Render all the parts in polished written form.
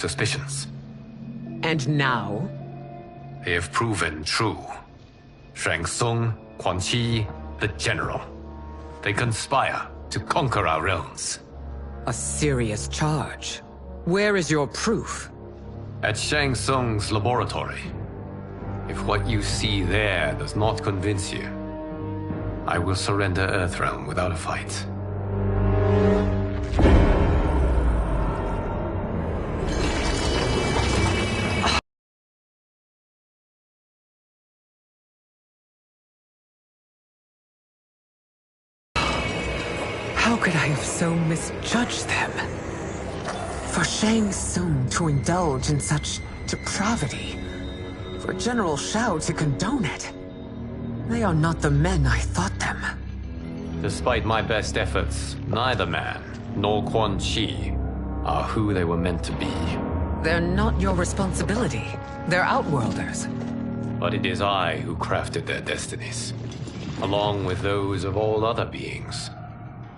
suspicions. And now? They have proven true. Shang Tsung, Quan Chi, the General. They conspire to conquer our realms. A serious charge. Where is your proof? At Shang Tsung's laboratory. If what you see there does not convince you, I will surrender Earthrealm without a fight. How could I have so misjudged them? For Shang Tsung to indulge in such depravity, for General Shao to condone it, they are not the men I thought them. Despite my best efforts, neither man nor Quan Chi are who they were meant to be. They're not your responsibility. They're Outworlders. But it is I who crafted their destinies, along with those of all other beings,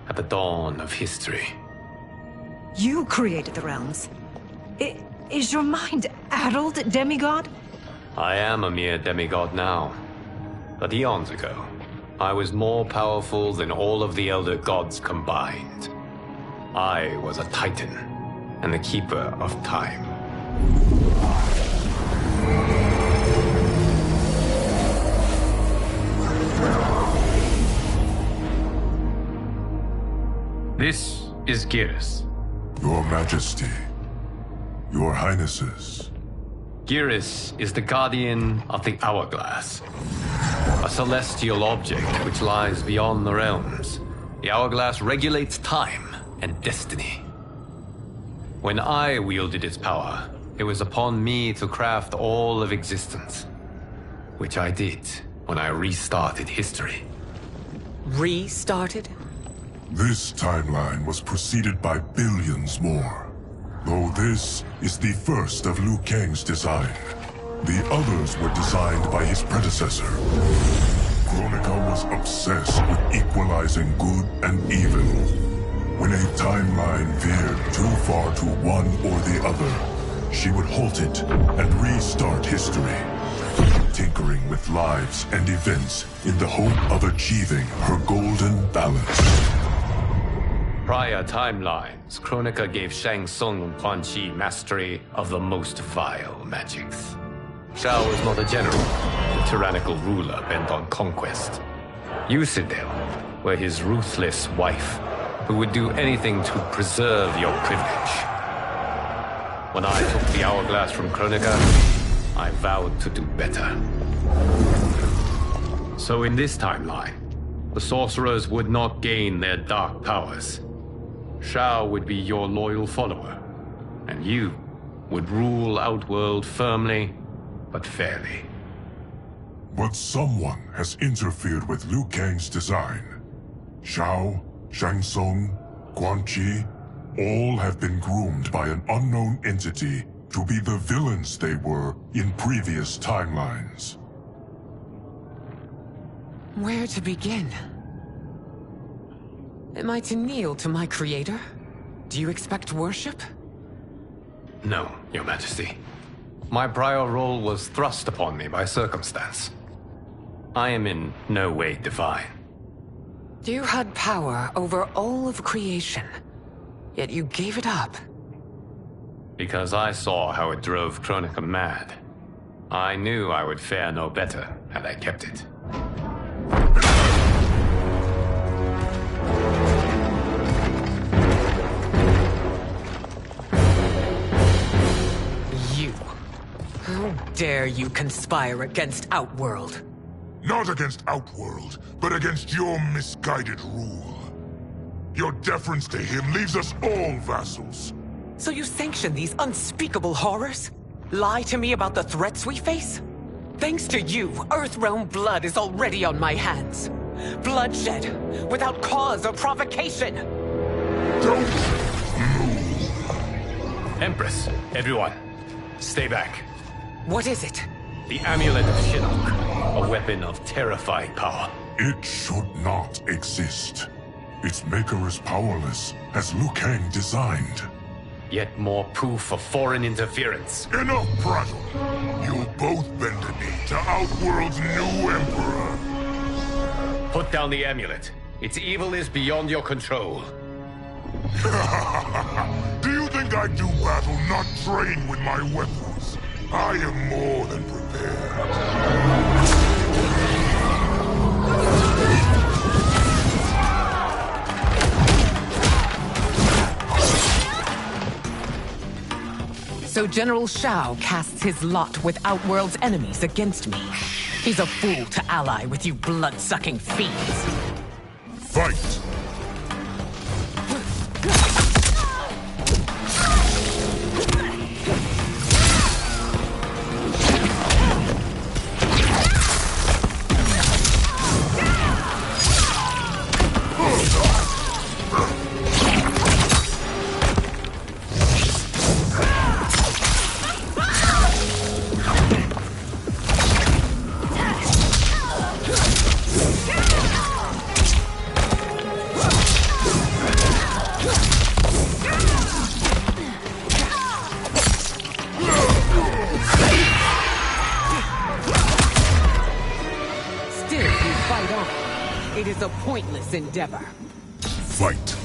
at the dawn of history. You created the realms. Is your mind addled, demigod? I am a mere demigod now. But eons ago, I was more powerful than all of the Elder Gods combined. I was a Titan, and the Keeper of Time. This is Geras. Your Majesty, Your Highnesses. Geras is the guardian of the Hourglass, a celestial object which lies beyond the realms. The Hourglass regulates time and destiny. When I wielded its power, it was upon me to craft all of existence, which I did when I restarted history. Restarted? This timeline was preceded by billions more. Though this is the first of Liu Kang's design, the others were designed by his predecessor. Kronika was obsessed with equalizing good and evil. When a timeline veered too far to one or the other, she would halt it and restart history, tinkering with lives and events in the hope of achieving her golden balance. Prior timelines, Kronika gave Shang Tsung and Quan Chi mastery of the most vile magics. Shao was not a general, a tyrannical ruler bent on conquest. Yusidel were his ruthless wife, who would do anything to preserve your privilege. When I took the Hourglass from Kronika, I vowed to do better. So in this timeline, the sorcerers would not gain their dark powers. Shao would be your loyal follower, and you would rule Outworld firmly, but fairly. But someone has interfered with Liu Kang's design. Shao, Shang Tsung, Quan Chi, all have been groomed by an unknown entity to be the villains they were in previous timelines. Where to begin? Am I to kneel to my creator? Do you expect worship? No, Your Majesty. My prior role was thrust upon me by circumstance. I am in no way divine. You had power over all of creation, yet you gave it up. Because I saw how it drove Kronika mad. I knew I would fare no better had I kept it. How dare you conspire against Outworld? Not against Outworld, but against your misguided rule. Your deference to him leaves us all vassals. So you sanction these unspeakable horrors? Lie to me about the threats we face? Thanks to you, Earthrealm blood is already on my hands. Bloodshed, without cause or provocation. Don't move. Empress, everyone, stay back. What is it? The Amulet of Shinnok, a weapon of terrifying power. It should not exist. Its maker is powerless, as Liu Kang designed. Yet more proof of foreign interference. Enough prattle! You'll both bend a knee to Outworld's new emperor. Put down the amulet. Its evil is beyond your control. Do you think I do battle not trained with my weapons? I am more than prepared. So General Shao casts his lot with Outworld's enemies against me. He's a fool to ally with you blood-sucking fiends. Fight! It is a pointless endeavor. Fight!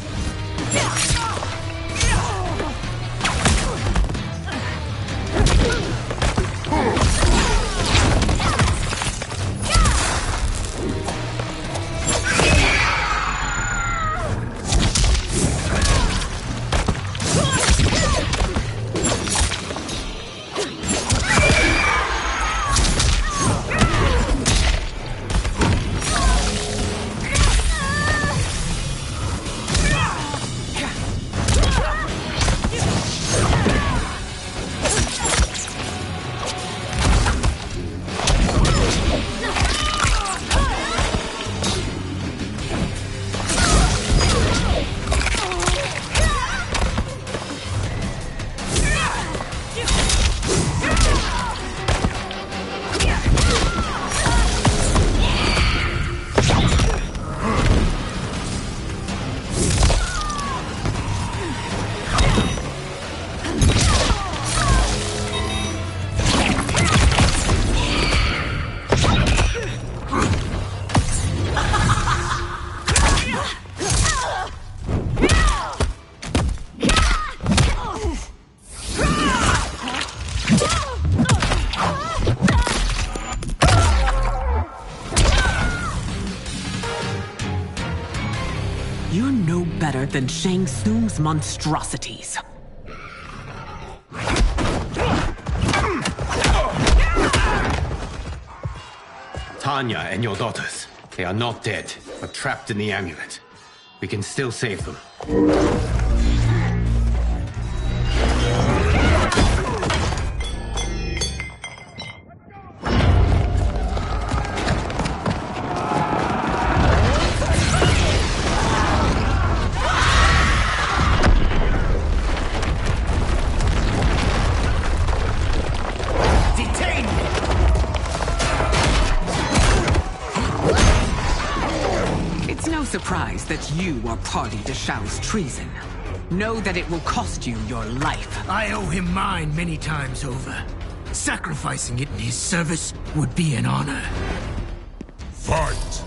You're no better than Shang Tsung's monstrosities. Tanya and your daughters. They are not dead, but trapped in the amulet. We can still save them. Surprised that you are party to Shao's treason. Know that it will cost you your life. I owe him mine many times over. Sacrificing it in his service would be an honor. Fight!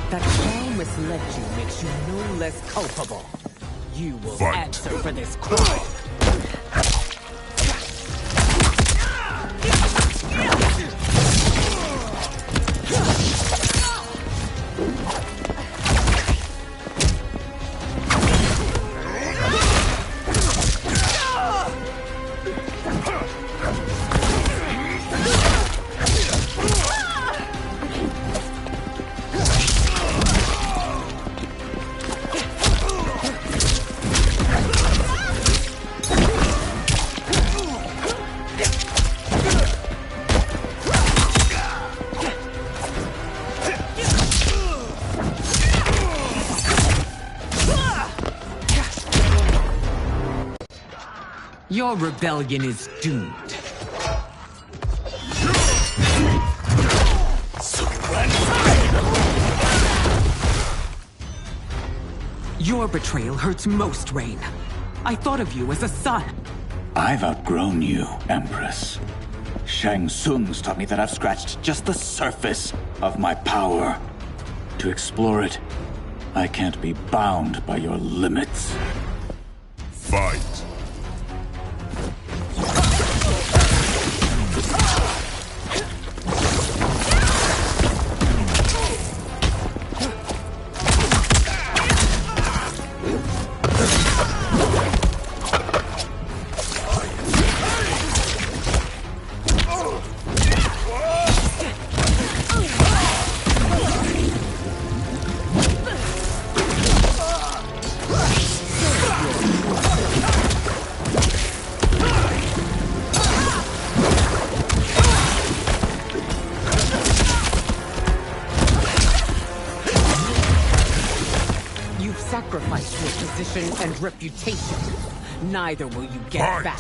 That Shao misled you makes you no less culpable. You will Fight. answer for this crime. Your rebellion is doomed. Your betrayal hurts most, Rain. I thought of you as a son. I've outgrown you, Empress. Shang Tsung's taught me that I've scratched just the surface of my power. To explore it, I can't be bound by your limits. Fight! Sacrifice your position and reputation. Neither will you get back.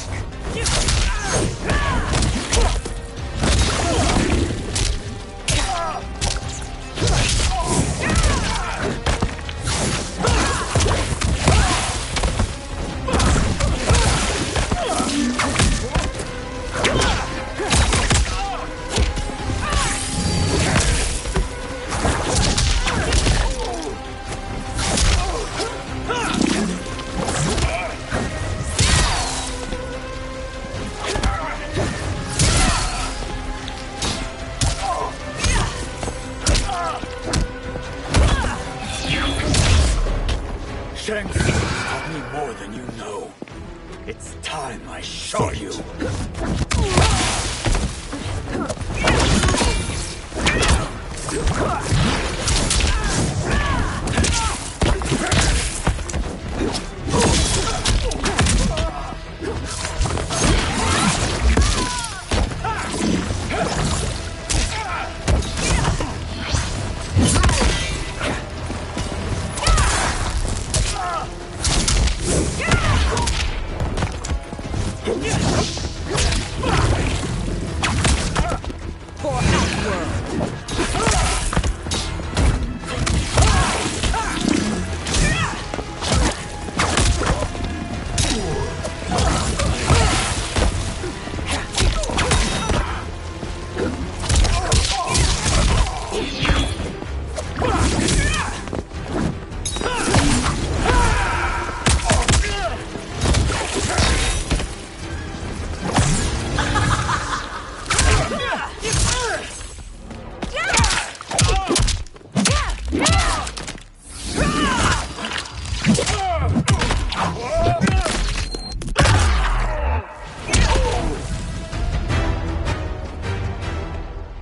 Shang Tsung taught me more than you know. It's time I show you.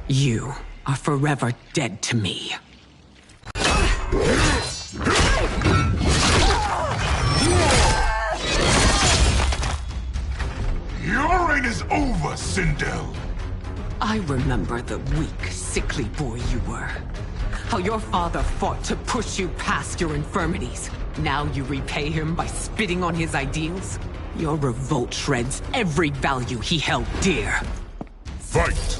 You are forever dead to me. Your reign is over, Sindel. I remember the weak, sickly boy you were. How your father fought to push you past your infirmities. Now you repay him by spitting on his ideals? Your revolt shreds every value he held dear. Fight!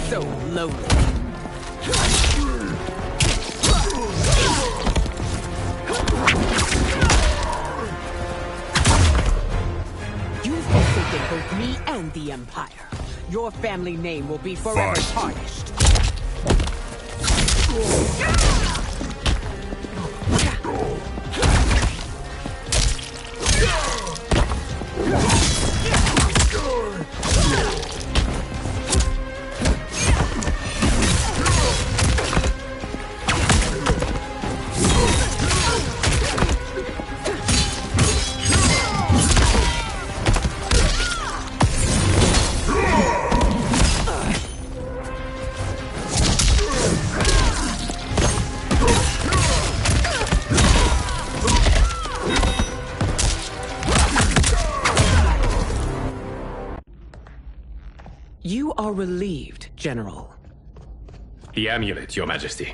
So lowly. You've forsaken both me and the Empire. Your family name will be forever tarnished. You are relieved, General. The amulet, Your Majesty.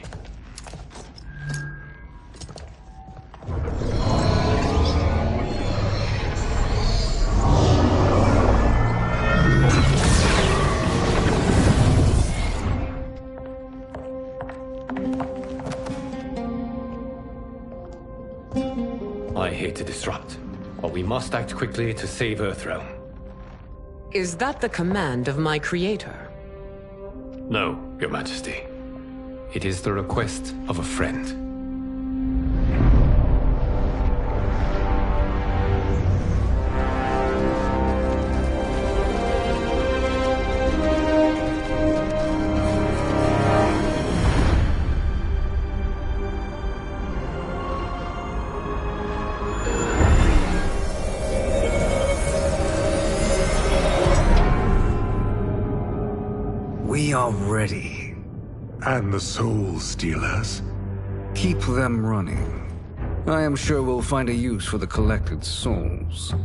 I hate to disrupt, but we must act quickly to save Earthrealm. Is that the command of my creator? No, Your Majesty. It is the request of a friend. We are ready. And the Soul Stealers? Keep them running. I am sure we'll find a use for the collected souls.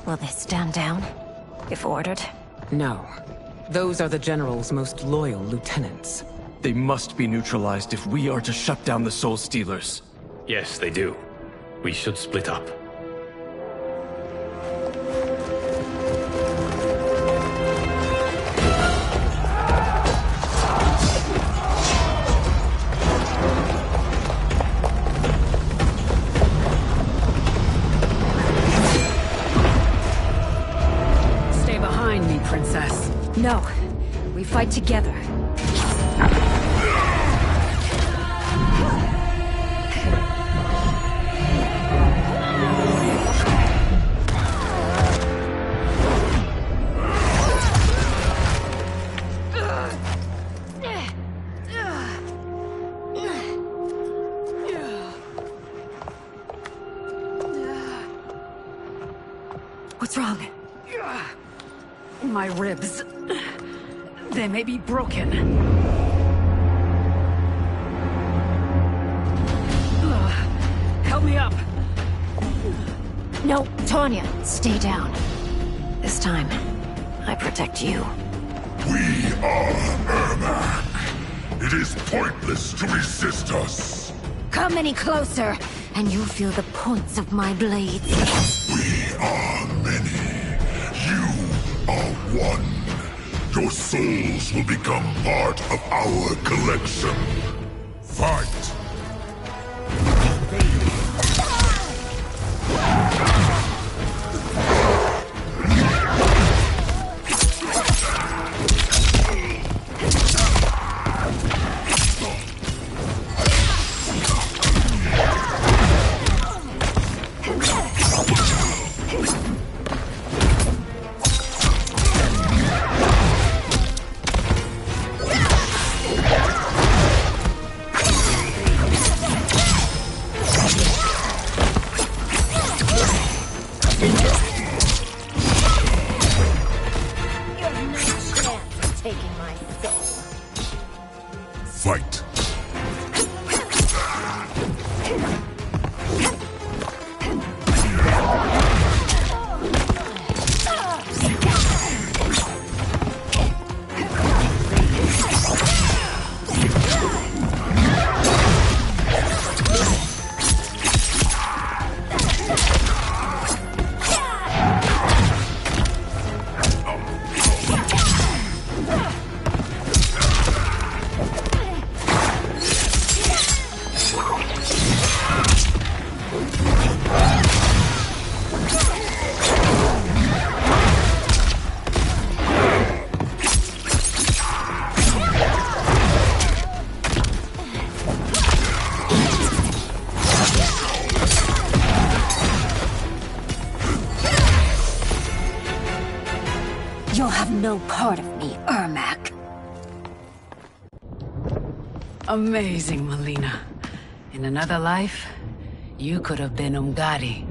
Will they stand down, if ordered? No. Those are the General's most loyal lieutenants. They must be neutralized if we are to shut down the Soul Stealers. Yes, they do. We should split up. Stay behind me, Princess. No. We fight together. What's wrong? My ribs. They may be broken. Help me up. No, Tanya, stay down. This time, I protect you. We are Ermac. It is pointless to resist us. Come any closer, and you'll feel the points of my blades. We are many. You are one. Your souls will become part of our collection. Fight! Fight! no part of me, Ermac. Amazing, Melina. In another life, you could have been Umgadi.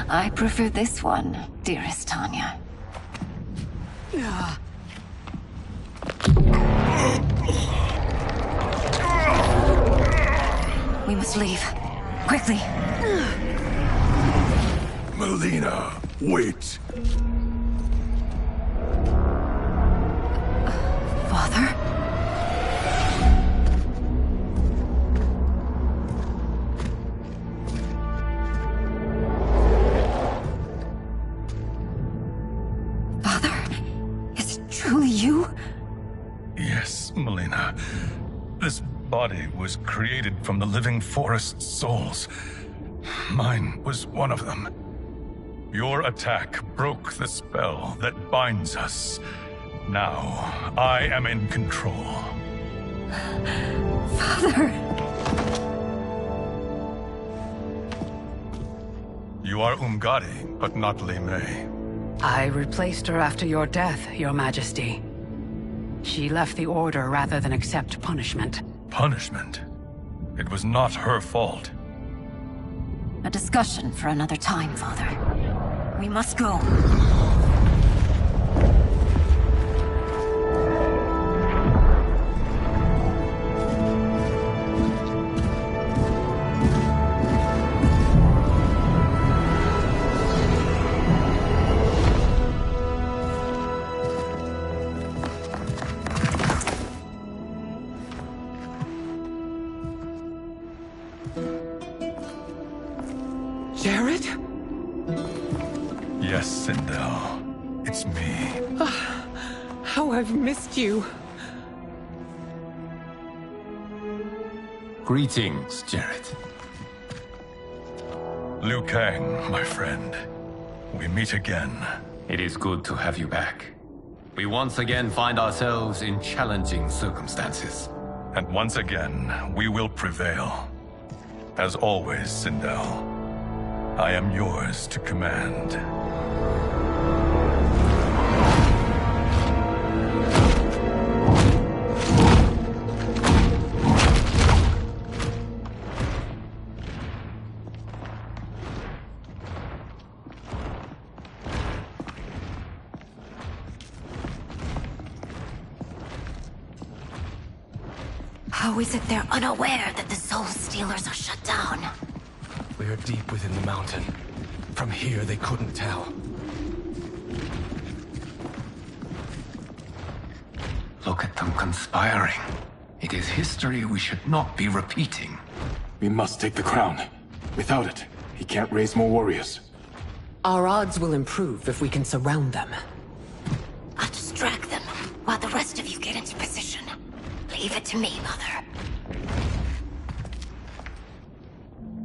I prefer this one, dearest Tanya. We must leave. Quickly. Melina, wait. Father? Father? Is it truly you? Yes, Melina. This body was created from the living forest's souls. Mine was one of them. Your attack broke the spell that binds us. Now, I am in control. Father! You are Umgadi, but not Li Mei. I replaced her after your death, Your Majesty. She left the Order rather than accept punishment. Punishment? It was not her fault. A discussion for another time, Father. We must go. Jared? Yes, Sindel. It's me. How I've missed you. Greetings, Jared. Liu Kang, my friend. We meet again. It is good to have you back. We once again find ourselves in challenging circumstances. And once again, we will prevail. As always, Sindel, I am yours to command. How is it they're unaware that the Soul Stealers are shut down? We are deep within the mountain. From here, they couldn't tell. Look at them conspiring. It is history we should not be repeating. We must take the crown. Without it, he can't raise more warriors. Our odds will improve if we can surround them. I'll distract them while the rest of you get into position. Leave it to me, Mother.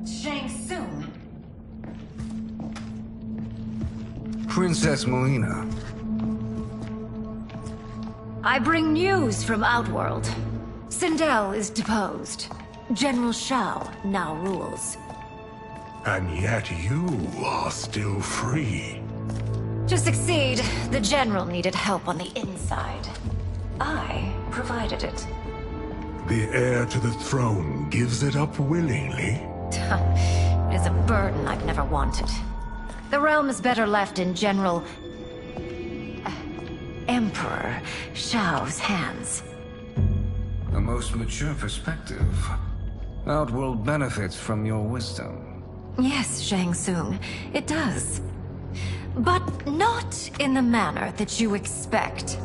Shang Tsung. Princess Melina. I bring news from Outworld. Sindel is deposed. General Shao now rules. And yet you are still free. To succeed, the General needed help on the inside. I provided it. The heir to the throne gives it up willingly. It is a burden I've never wanted. The realm is better left in General... Emperor Shao's hands. A most mature perspective. Outworld benefits from your wisdom. Yes, Shang Tsung, it does. But not in the manner that you expect.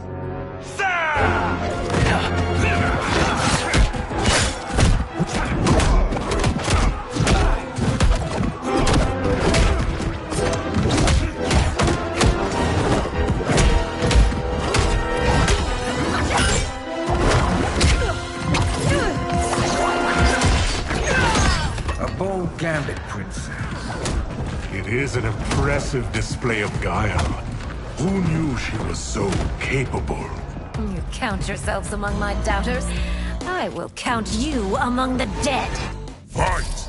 A bold gambit, princess. It is an impressive display of guile. Who knew she was so capable? You count yourselves among my doubters. I will count you among the dead. Fight!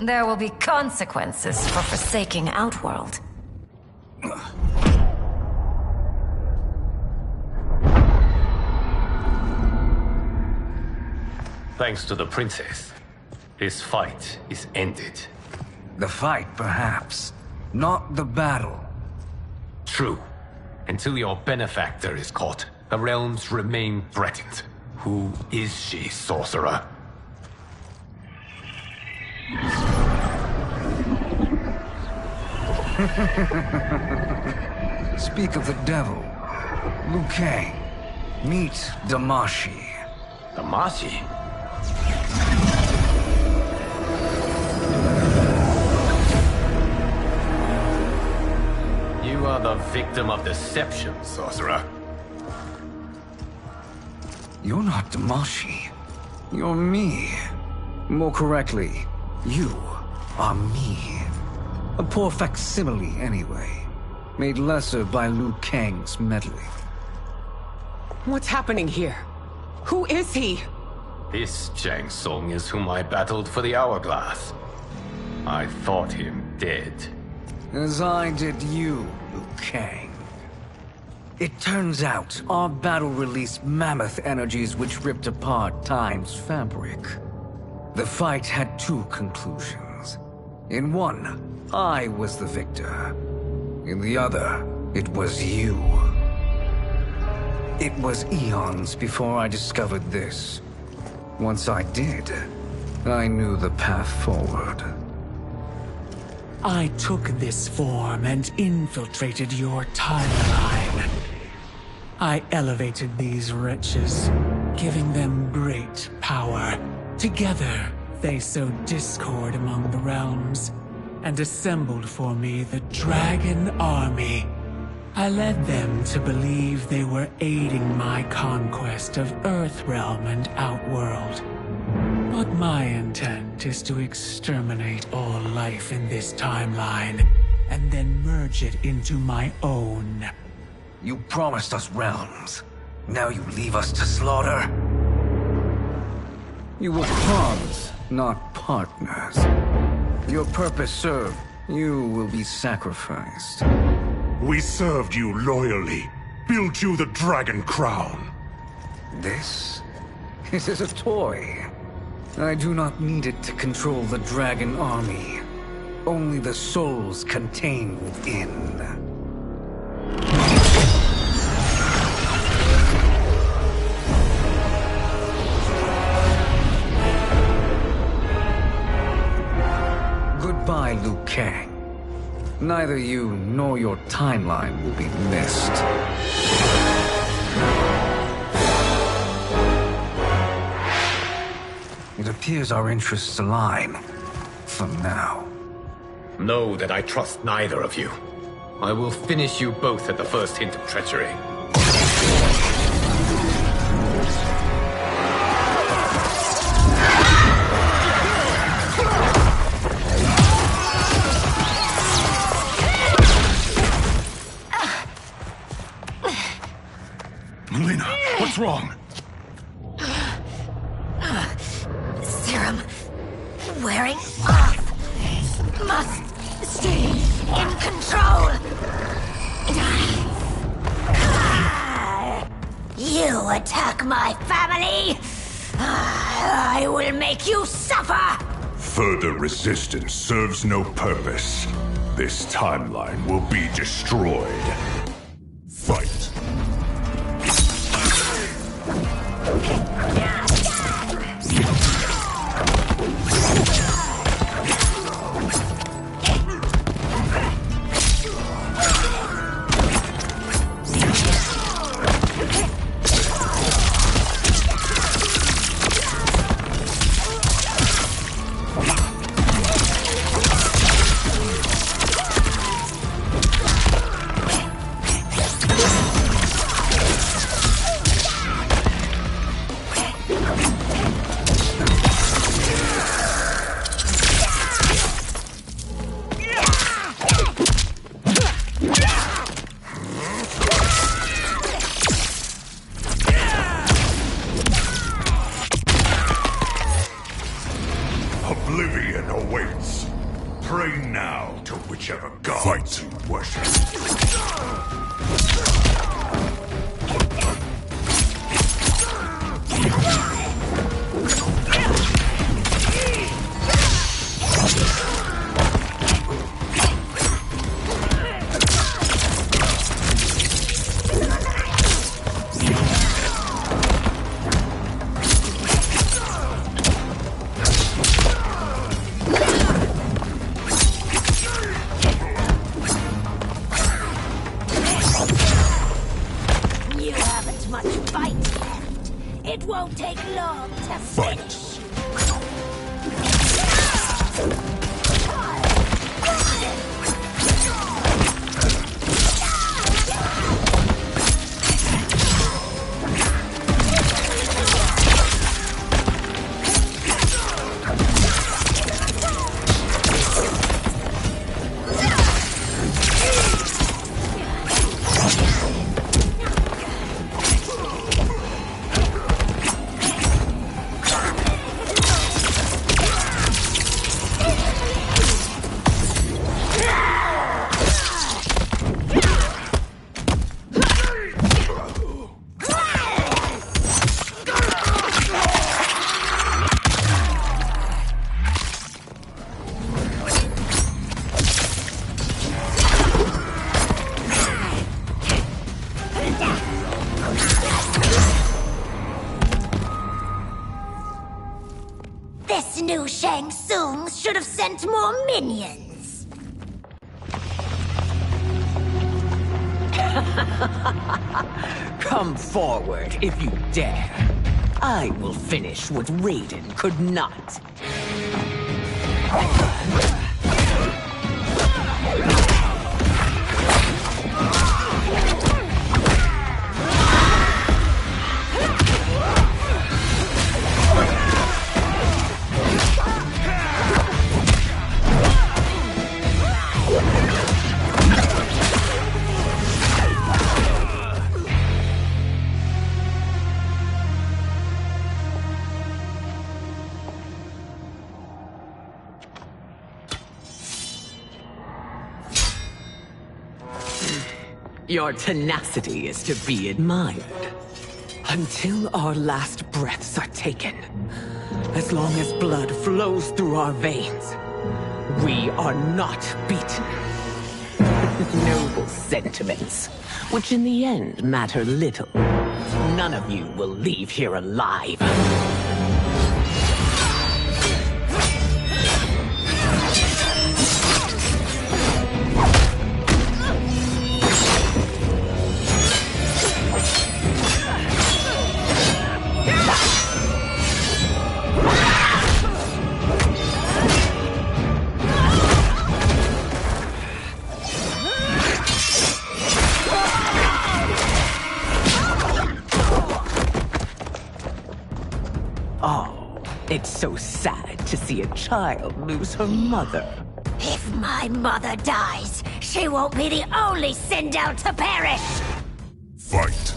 There will be consequences for forsaking Outworld. Thanks to the princess, this fight is ended. The fight, perhaps. Not the battle. True. Until your benefactor is caught, the realms remain threatened. Who is she, sorcerer? Speak of the devil. Liu Kang. Meet Damashi. Damashi? You are the victim of deception, sorcerer. You're not Damashi. You're me. More correctly, you are me. A poor facsimile, anyway. Made lesser by Liu Kang's meddling. What's happening here? Who is he? This Shang Tsung is whom I battled for the Hourglass. I thought him dead. As I did you, Liu Kang. It turns out our battle released mammoth energies which ripped apart time's fabric. The fight had two conclusions. In one, I was the victor. In the other, it was you. It was eons before I discovered this. Once I did, I knew the path forward. I took this form and infiltrated your timeline. I elevated these wretches, giving them great power. Together, they sowed discord among the realms, and assembled for me the Dragon Army. I led them to believe they were aiding my conquest of Earthrealm and Outworld. But my intent is to exterminate all life in this timeline, and then merge it into my own. You promised us realms. Now you leave us to slaughter? You were pawns, not partners. Your purpose served, you will be sacrificed. We served you loyally, built you the Dragon Crown. This is a toy. I do not need it to control the Dragon Army. Only the souls contained within. Goodbye, Liu Kang. Neither you nor your timeline will be missed. It appears our interests align. For now. Know that I trust neither of you. I will finish you both at the first hint of treachery. Melina, what's wrong? Serum wearing off. Must stay in control. You attack my family. I will make you suffer. Further resistance serves no purpose. This timeline will be destroyed. Fight. to worship. This new Shang Tsung should have sent more minions. Come forward if you dare. I will finish what Raiden could not. Your tenacity is to be admired. Until our last breaths are taken, as long as blood flows through our veins, we are not beaten. Noble sentiments, which in the end matter little. None of you will leave here alive. It's so sad to see a child lose her mother. If my mother dies, she won't be the only Sindel to perish! Fight!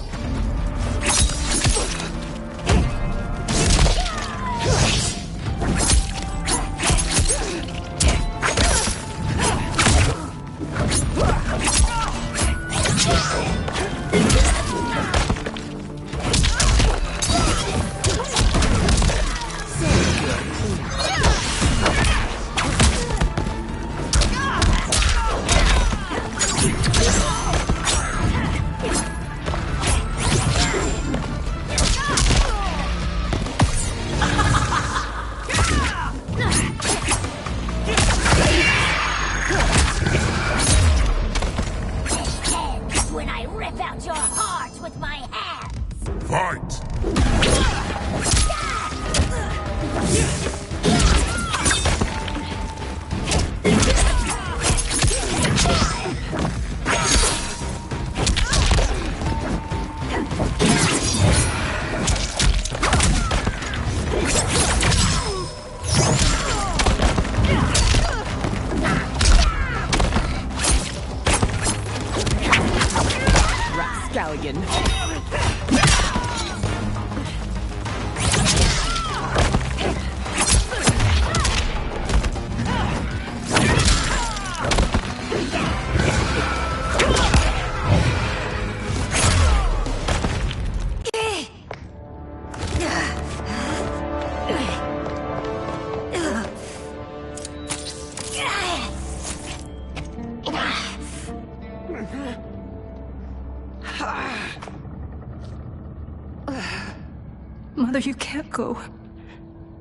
Mother, you can't go.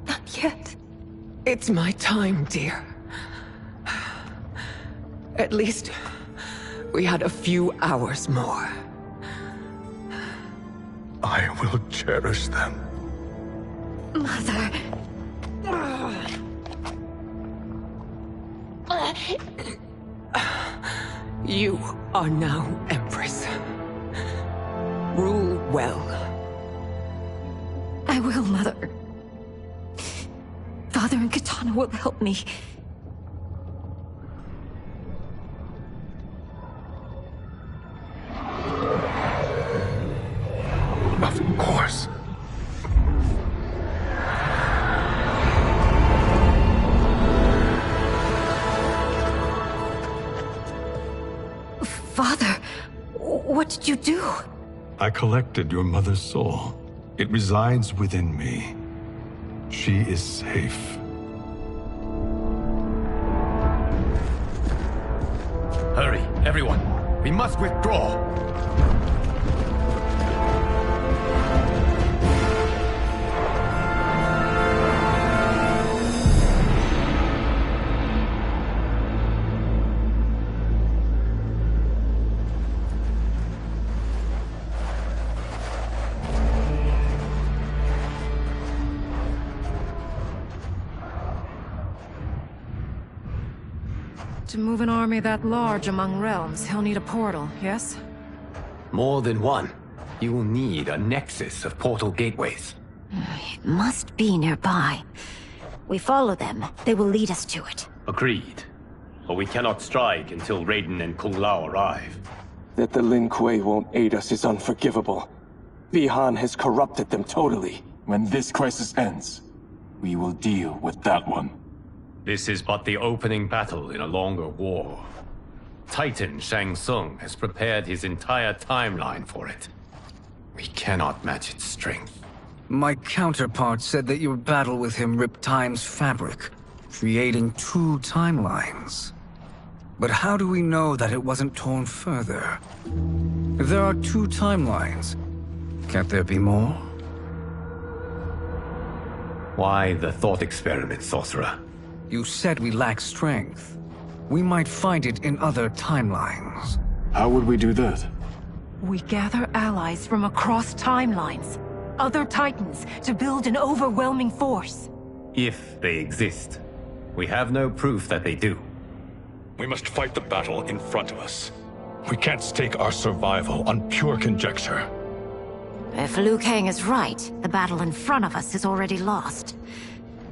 Not yet. It's my time, dear. At least we had a few hours more. I will cherish them. Mother. You are now Empress. Rule well. I will, Mother. Father and Katana will help me. Of course. Father, what did you do? I collected your mother's soul. It resides within me. She is safe. Hurry, everyone. We must withdraw. To move an army that large among realms, he'll need a portal, yes? More than one. You will need a nexus of portal gateways. It must be nearby. We follow them, they will lead us to it. Agreed. But we cannot strike until Raiden and Kung Lao arrive. That the Lin Kuei won't aid us is unforgivable. Bihan has corrupted them totally. When this crisis ends, we will deal with that one. This is but the opening battle in a longer war. Titan Shang Tsung has prepared his entire timeline for it. We cannot match its strength. My counterpart said that your battle with him ripped time's fabric, creating 2 timelines. But how do we know that it wasn't torn further? If there are 2 timelines, can't there be more? Why the thought experiment, sorcerer? You said we lack strength. We might find it in other timelines. How would we do that? We gather allies from across timelines, other titans, to build an overwhelming force. If they exist. We have no proof that they do. We must fight the battle in front of us. We can't stake our survival on pure conjecture. If Liu Kang is right, the battle in front of us is already lost.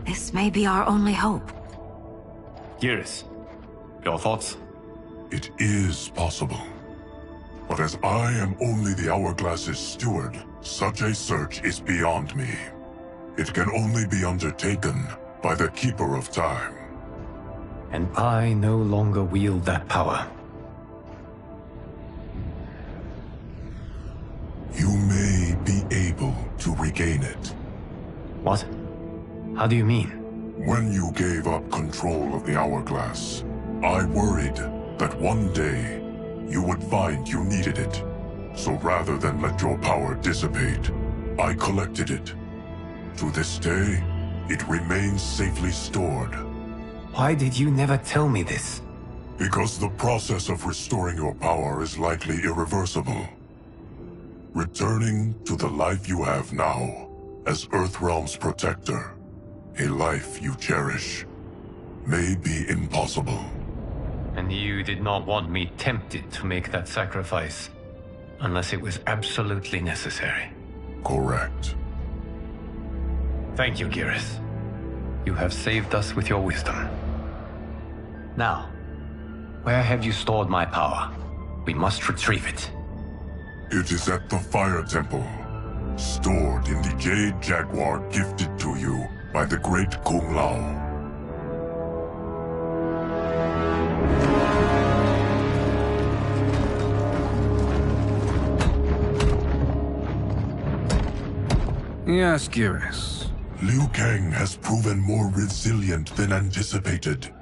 This may be our only hope. Geras, your thoughts? It is possible. But as I am only the Hourglass's steward, such a search is beyond me. It can only be undertaken by the Keeper of Time. And I no longer wield that power. You may be able to regain it. What? How do you mean? When you gave up control of the Hourglass, I worried that one day you would find you needed it. So rather than let your power dissipate, I collected it. To this day, it remains safely stored. Why did you never tell me this? Because the process of restoring your power is likely irreversible. Returning to the life you have now, as Earthrealm's protector, a life you cherish, may be impossible. And you did not want me tempted to make that sacrifice, unless it was absolutely necessary. Correct. Thank you, Geras. You have saved us with your wisdom. Now, where have you stored my power? We must retrieve it. It is at the Fire Temple, stored in the Jade Jaguar gifted to you by the great Kung Lao. Yes, Geras. Liu Kang has proven more resilient than anticipated.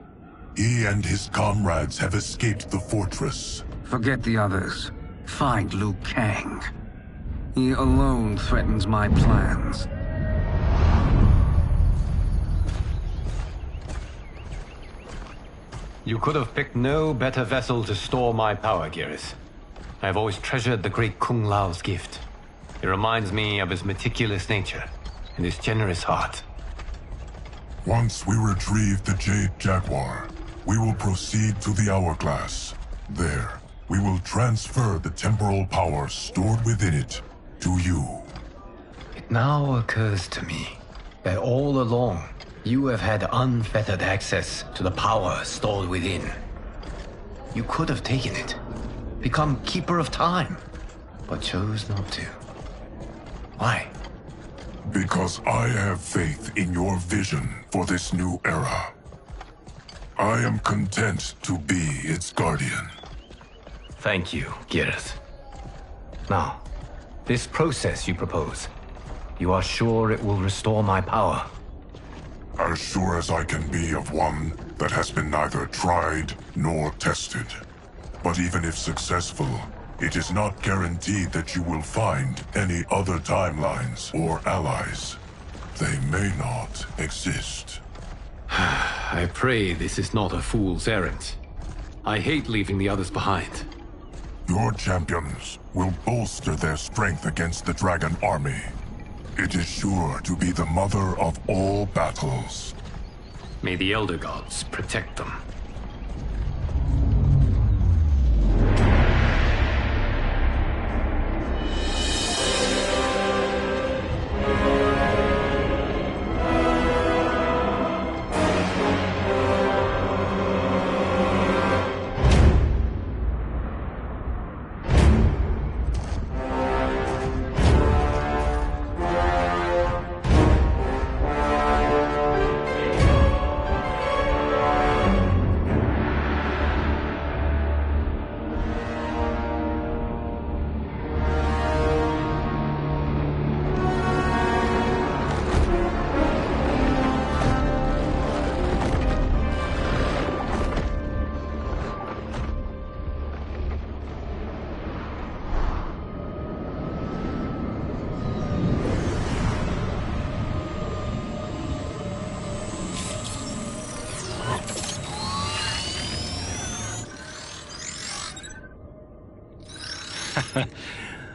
He and his comrades have escaped the fortress. Forget the others. Find Liu Kang. He alone threatens my plans. You could have picked no better vessel to store my power, Geras. I have always treasured the great Kung Lao's gift. It reminds me of his meticulous nature and his generous heart. Once we retrieve the Jade Jaguar, we will proceed to the Hourglass. There, we will transfer the temporal power stored within it to you. It now occurs to me that all along, you have had unfettered access to the power stored within. You could have taken it, become Keeper of Time, but chose not to. Why? Because I have faith in your vision for this new era. I am content to be its guardian. Thank you, Geras. Now, this process you propose, you are sure it will restore my power? As sure as I can be of one that has been neither tried nor tested. But even if successful, it is not guaranteed that you will find any other timelines or allies. They may not exist. I pray this is not a fool's errand. I hate leaving the others behind. Your champions will bolster their strength against the Dragon Army. It is sure to be the mother of all battles. May the Elder Gods protect them.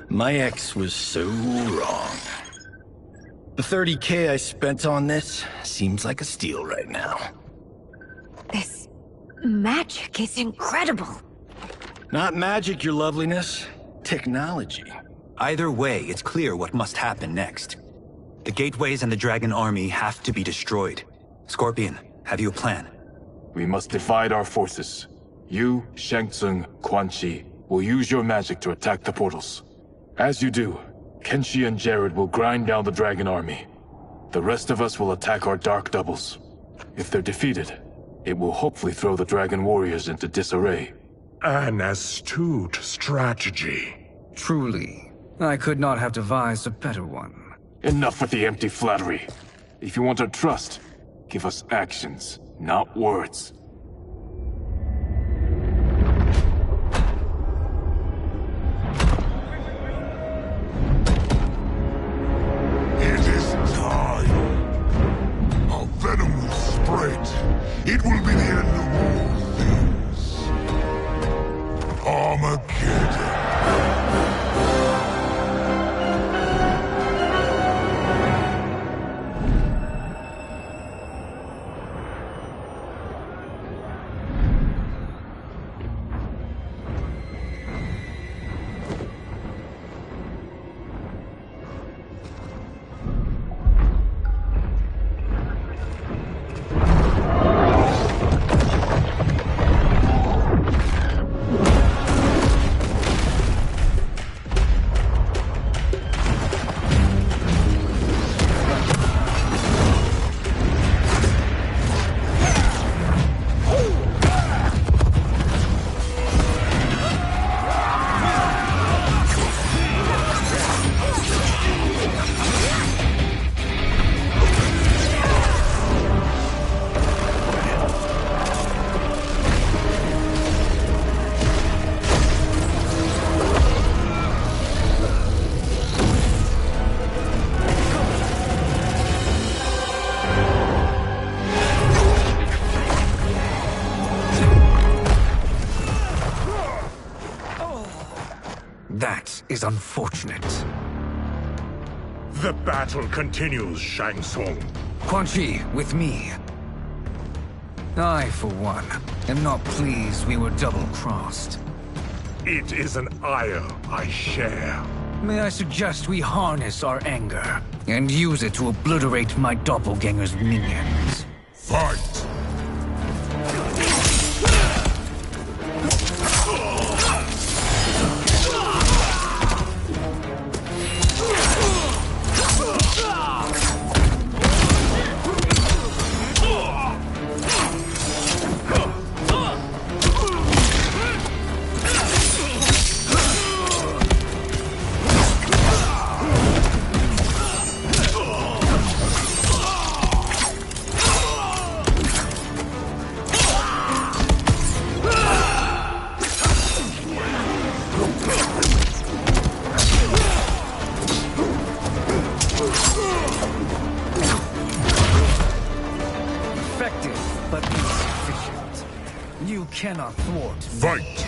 My ex was so wrong. The 30K I spent on this seems like a steal right now. This magic is incredible. Not magic, your loveliness. Technology. Either way, it's clear what must happen next. The gateways and the Dragon Army have to be destroyed. Scorpion, have you a plan? We must divide our forces. You, Shang Tsung, Quan Chi, will use your magic to attack the portals. As you do, Kenshi and Jared will grind down the Dragon Army. The rest of us will attack our Dark Doubles. If they're defeated, it will hopefully throw the Dragon Warriors into disarray. An astute strategy. Truly, I could not have devised a better one. Enough with the empty flattery. If you want our trust, give us actions, not words. Venom will spread. It will be the end of all things. Armageddon. That is unfortunate. The battle continues, Shang Tsung. Quan Chi, with me. I, for one, am not pleased we were double-crossed. It is an ire I share. May I suggest we harness our anger and use it to obliterate my doppelganger's minions? Fight! Cannot thwart. Fight!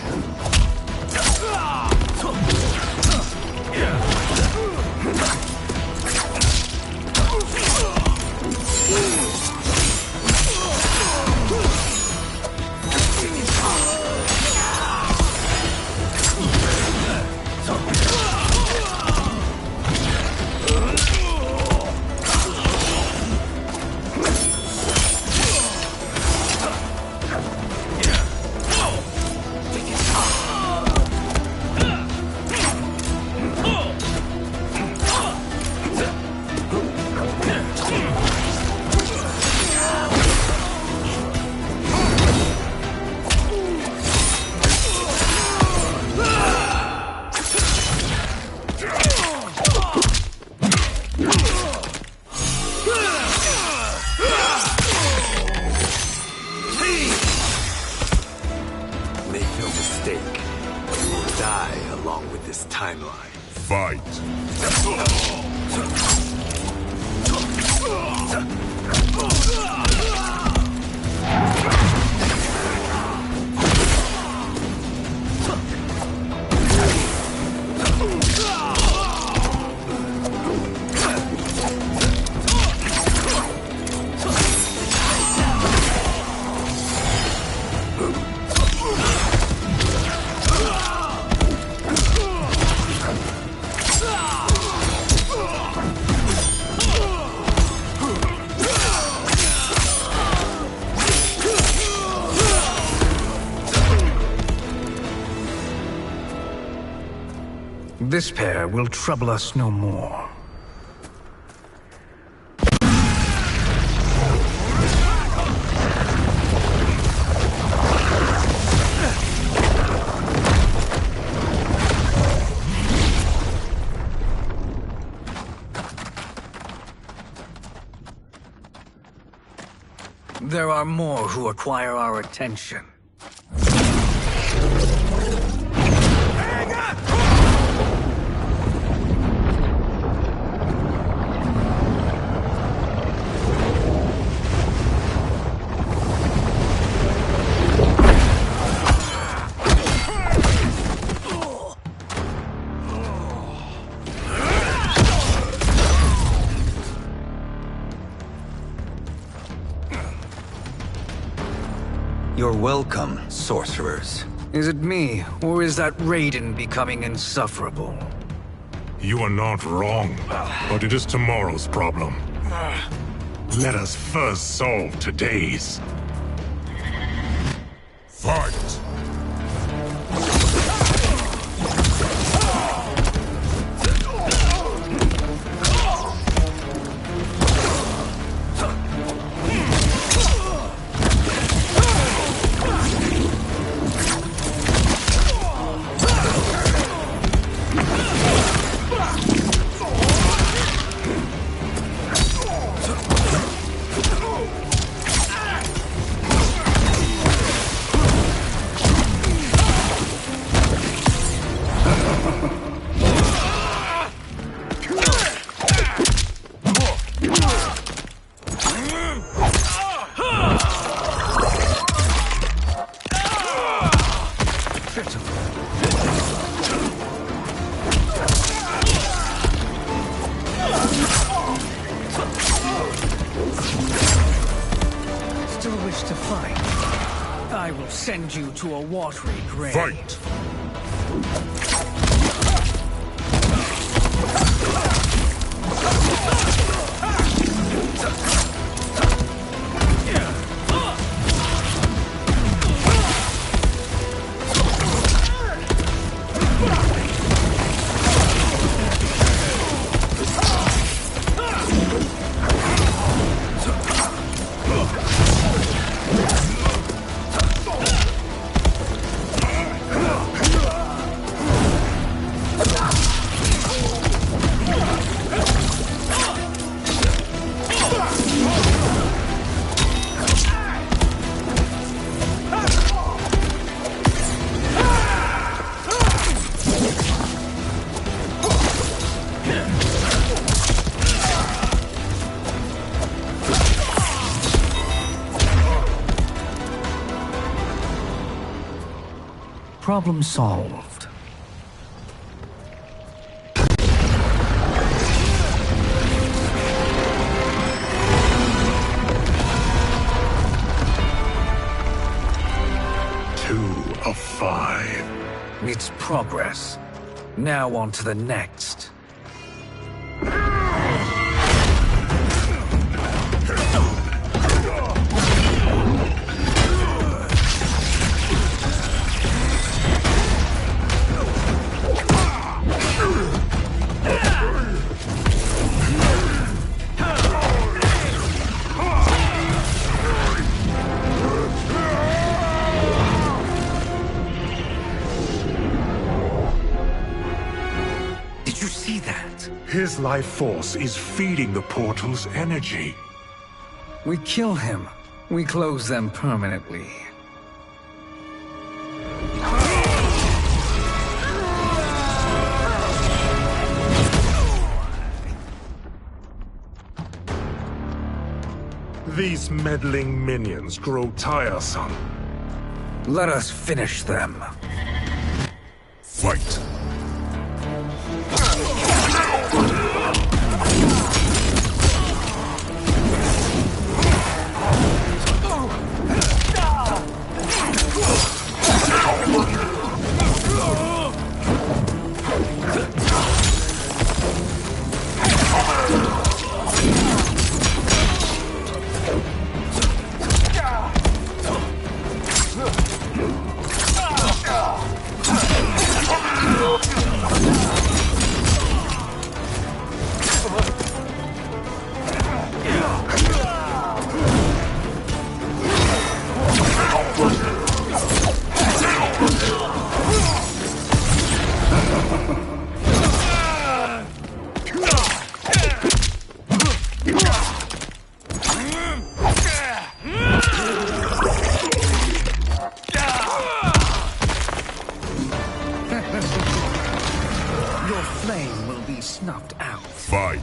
This pair will trouble us no more. There are more who acquire our attention. You're welcome, sorcerers. Is it me, or is that Raiden becoming insufferable? You are not wrong, but it is tomorrow's problem. Let us first solve today's. Fight! send you to a watery grave. Fight! Problem solved. Two of 5. It's progress. Now on to the next. His life force is feeding the portal's energy. We kill him. We close them permanently. These meddling minions grow tiresome. Let us finish them. Fight! Your flame will be snuffed out. Fight!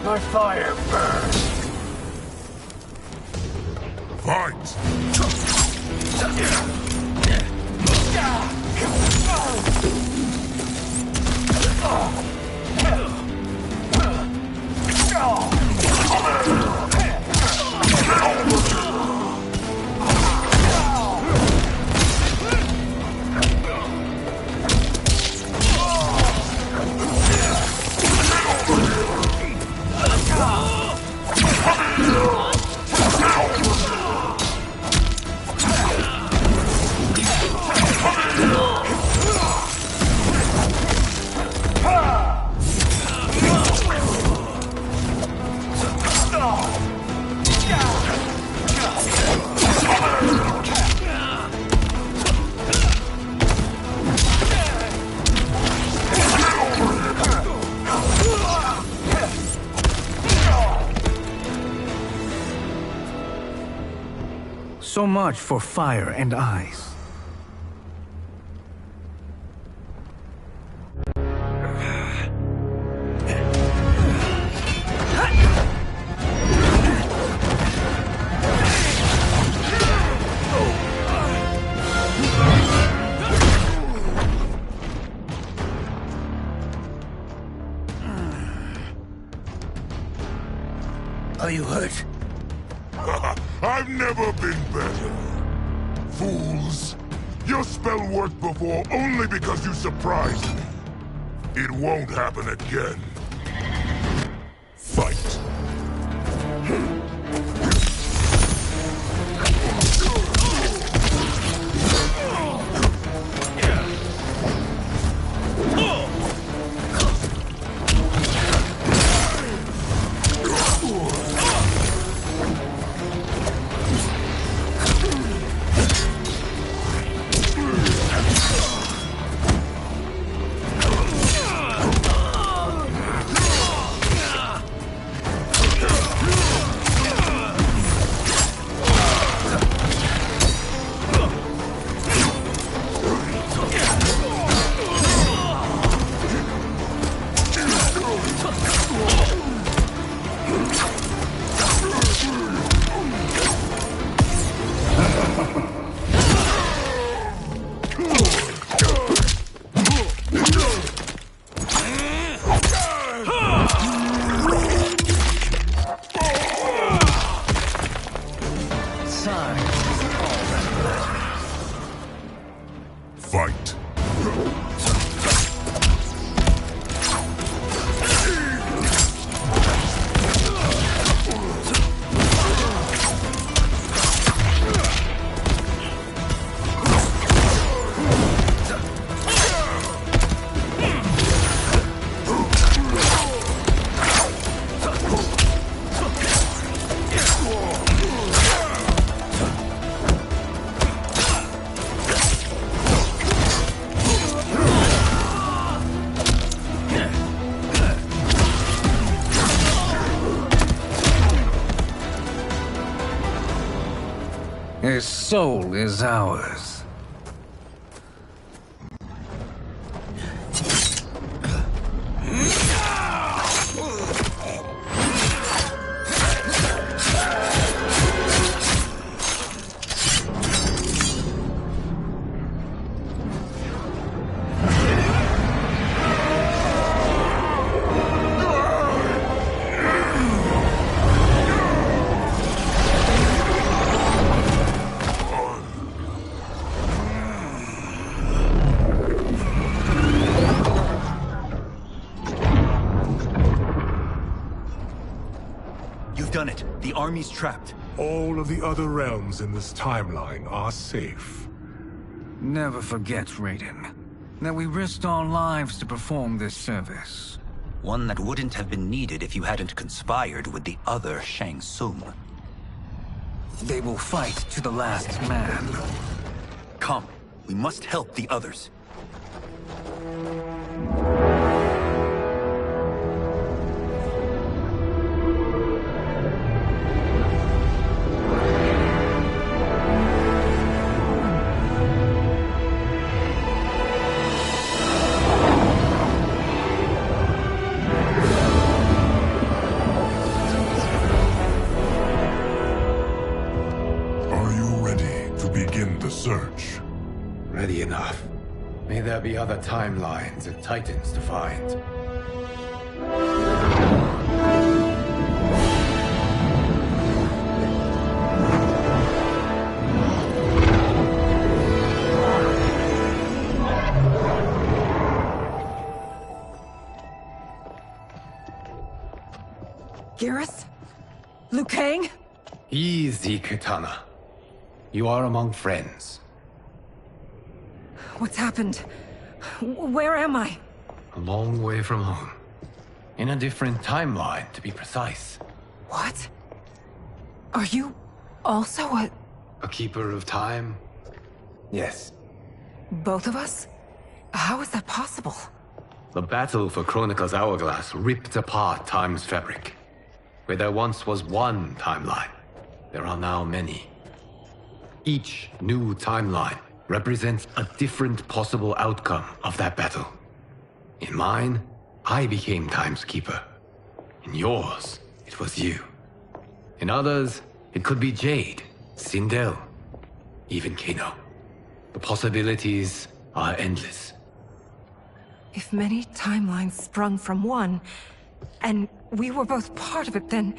My fire burns. Fight! So much for fire and ice. Are you hurt? I've never been better. Fools! Your spell worked before only because you surprised me. It won't happen again. Fight! Fight. His soul is ours. You've done it. The army's trapped. All of the other realms in this timeline are safe. Never forget, Raiden, that we risked our lives to perform this service. One that wouldn't have been needed if you hadn't conspired with the other Shang Tsung. They will fight to the last man. Come, we must help the others. Search. Ready enough. May there be other timelines and titans to find. Garrus? Liu Kang? Easy, Kitana. You are among friends. What's happened? Where am I? A long way from home. In a different timeline, to be precise. What? Are you also a... A keeper of time? Yes. Both of us? How is that possible? The battle for Chronica's hourglass ripped apart time's fabric. Where there once was one timeline, there are now many. Each new timeline represents a different possible outcome of that battle. In mine, I became Time's Keeper. In yours, it was you. In others, it could be Jade, Sindel, even Kano. The possibilities are endless. If many timelines sprung from one, and we were both part of it, then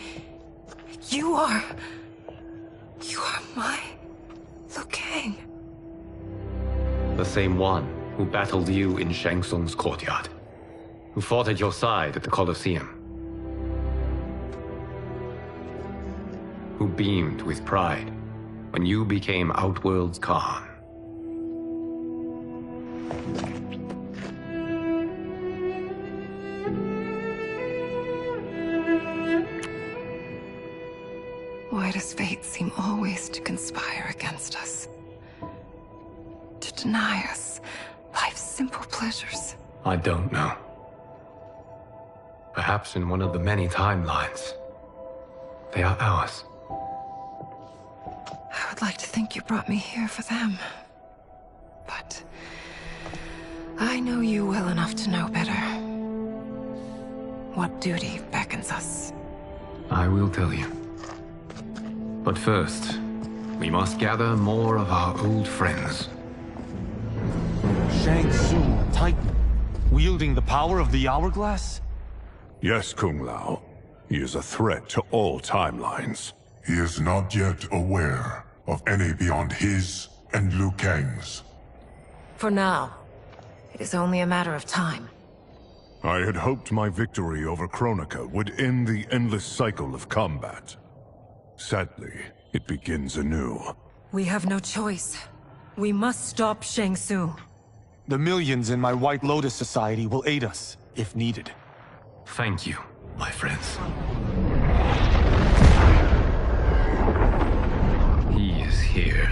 you are my Liu Kang. The same one who battled you in Shang Tsung's courtyard, who fought at your side at the Colosseum, who beamed with pride when you became Outworld's Khan. Why does fate seem always to conspire against us? To deny us life's simple pleasures? I don't know. Perhaps in one of the many timelines, they are ours. I would like to think you brought me here for them. But I know you well enough to know better. What duty beckons us? I will tell you. But first, we must gather more of our old friends. Shang Tsung, Titan, wielding the power of the hourglass? Yes, Kung Lao. He is a threat to all timelines. He is not yet aware of any beyond his and Liu Kang's. For now, it is only a matter of time. I had hoped my victory over Kronika would end the endless cycle of combat. Sadly, it begins anew. We have no choice. We must stop Shang Tsung. The millions in my White Lotus Society will aid us, if needed. Thank you, my friends. He is here.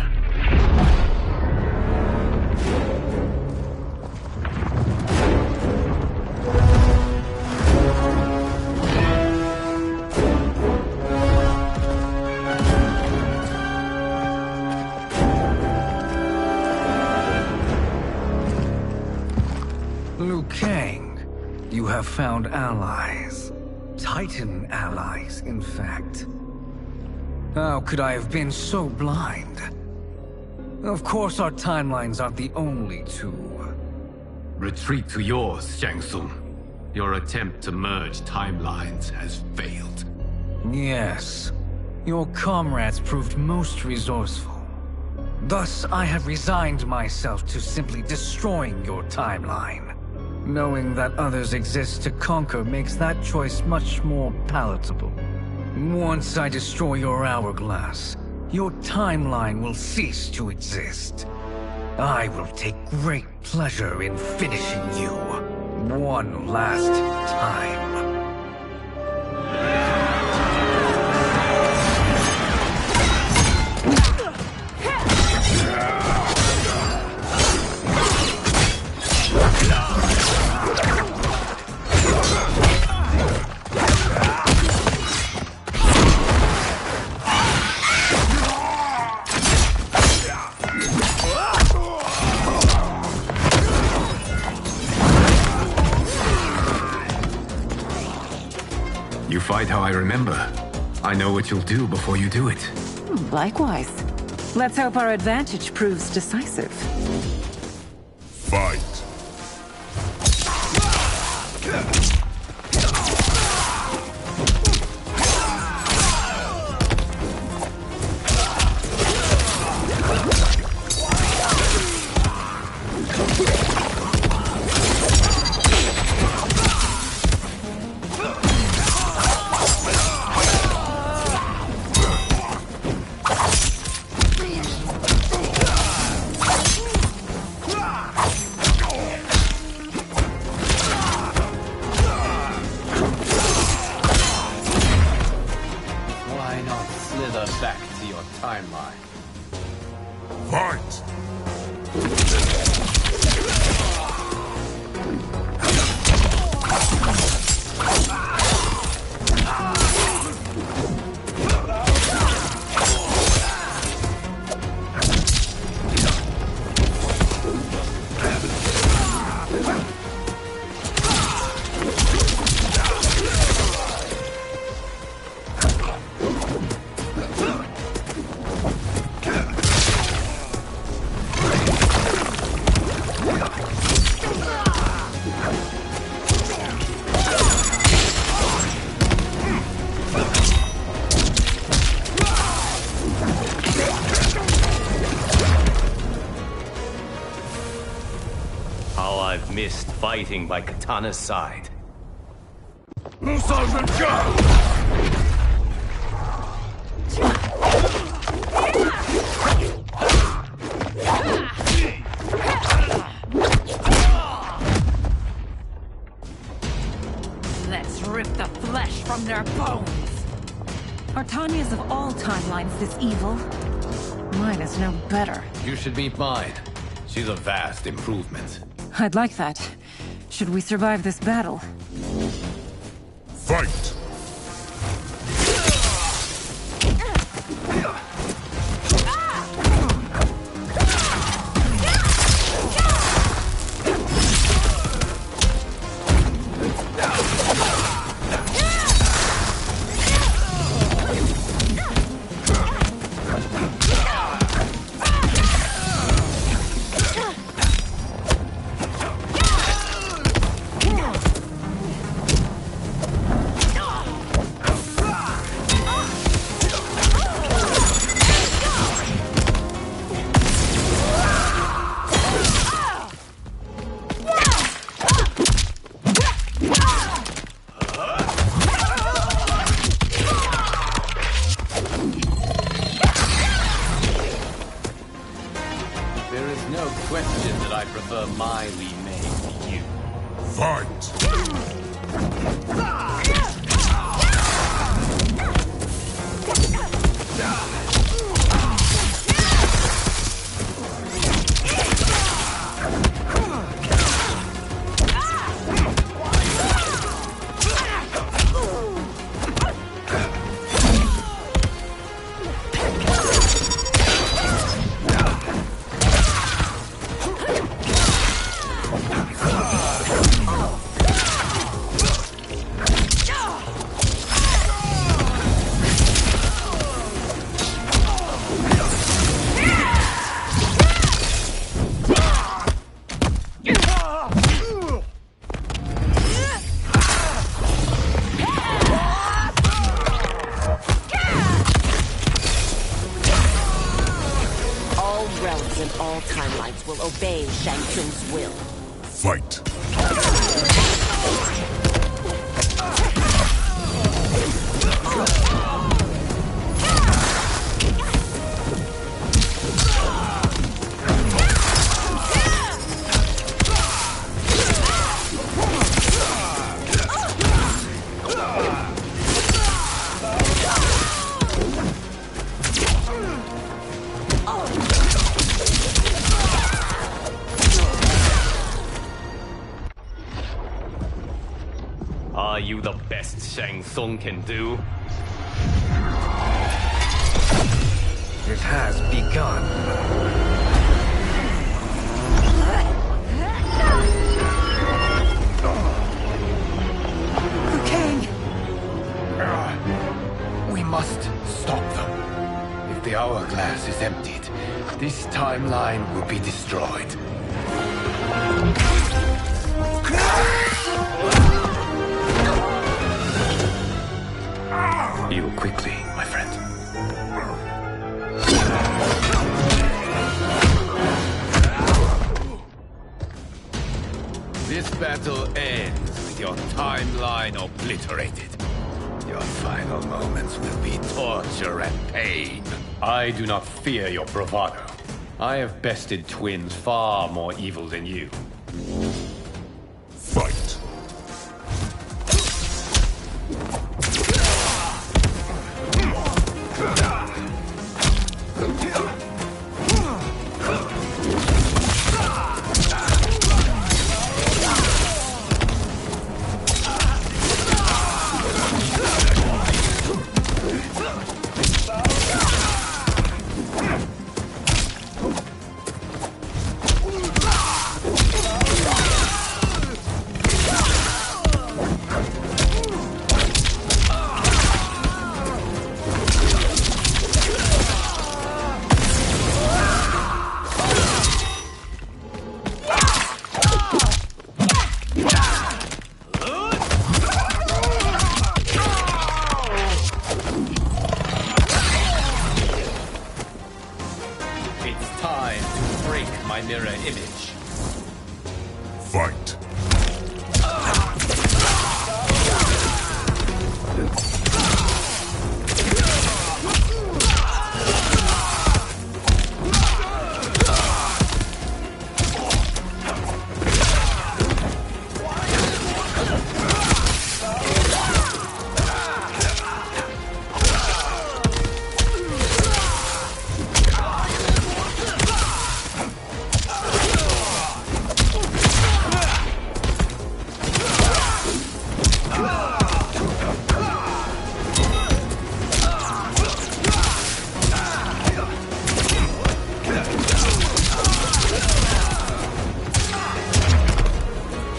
Liu Kang, you have found allies. Titan allies, in fact. How could I have been so blind? Of course our timelines aren't the only two. Retreat to yours, Shang Tsung. Your attempt to merge timelines has failed. Yes. Your comrades proved most resourceful. Thus, I have resigned myself to simply destroying your timeline. Knowing that others exist to conquer makes that choice much more palatable. Once I destroy your hourglass, your timeline will cease to exist. I will take great pleasure in finishing you one last time. You fight how I remember. I know what you'll do before you do it. Likewise. Let's hope our advantage proves decisive. Fight! Back to your timeline. Fight! How I've missed fighting by Katana's side. Let's rip the flesh from their bones. Are Tanya's of all timelines this evil? Mine is no better. You should meet mine. She's a vast improvement. I'd like that. Should we survive this battle? Fight! There is no question that I prefer my remake to you. Fight! realms and all timelines will obey Shang Tsung's will. Fight. Are you the best Shang Tsung can do? It has begun. We must stop them. If the hourglass is emptied, this timeline will be destroyed. Heal quickly, my friend. This battle ends with your timeline obliterated. Your final moments will be torture and pain. I do not fear your bravado. I have bested twins far more evil than you. Fight. my mirror image. Fight.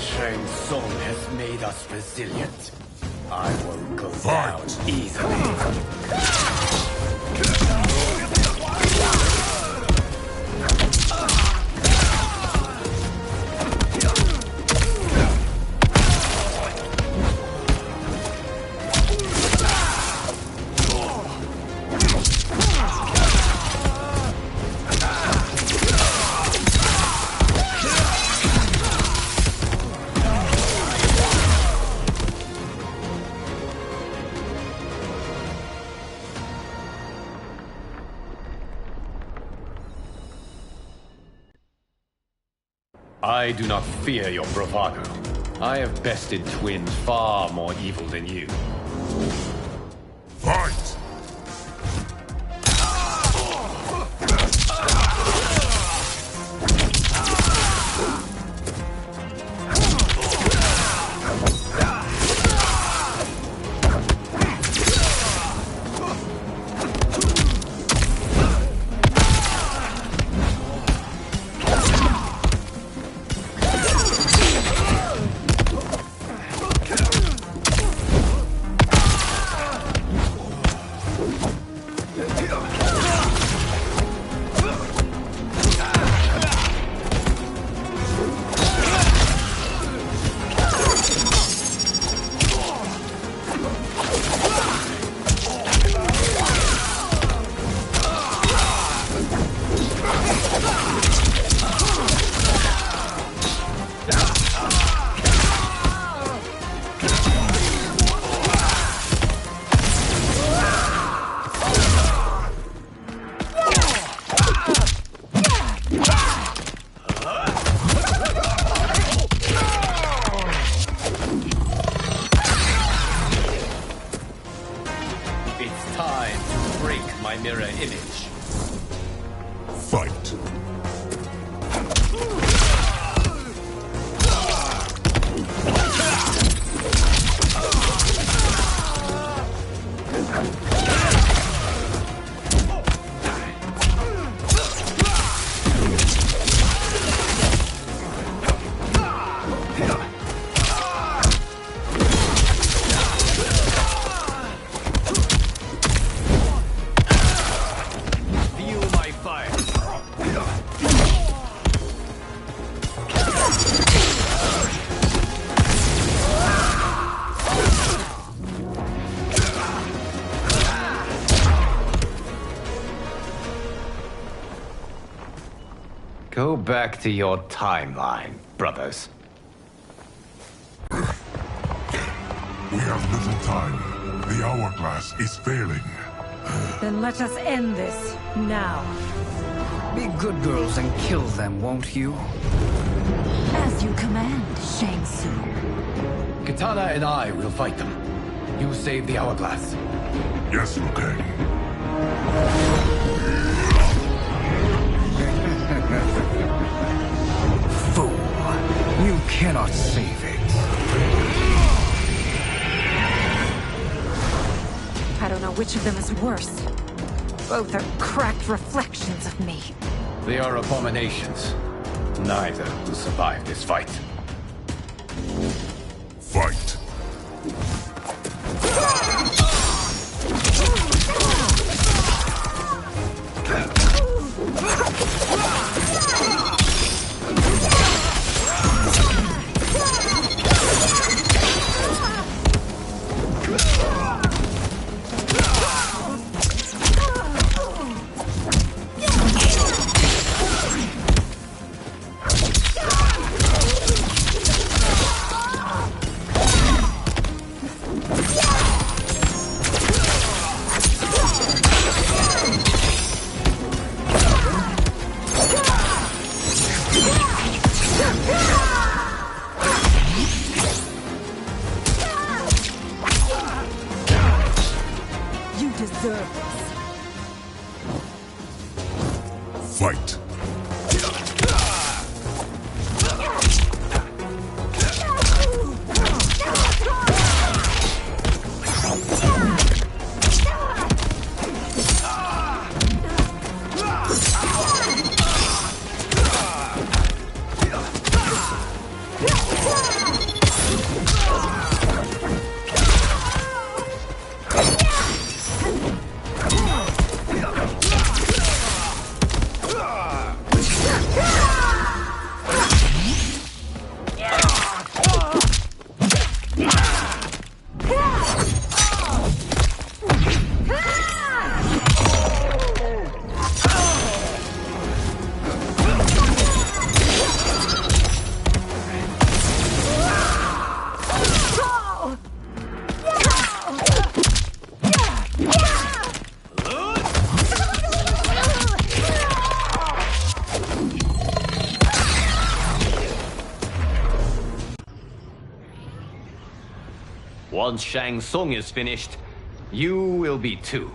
Shang Tsung has made us resilient. I won't go down easily. I do not fear your bravado. I have bested twins far more evil than you. Fight! It's time to break my mirror image. Fight. Feel my fire. Go back to your timeline, brothers. We have little time. The hourglass is failing. Then let us end this now. Be good girls and kill them, won't you? As you command, Shang Tsung. Katana and I will fight them. You save the hourglass. Yes, Liu Kang. Fool. You cannot save it. I don't know which of them is worse. Both are cracked reflections of me. They are abominations. Neither will survive this fight. Fight. deserve this. Fight. Once Shang Tsung is finished, you will be too.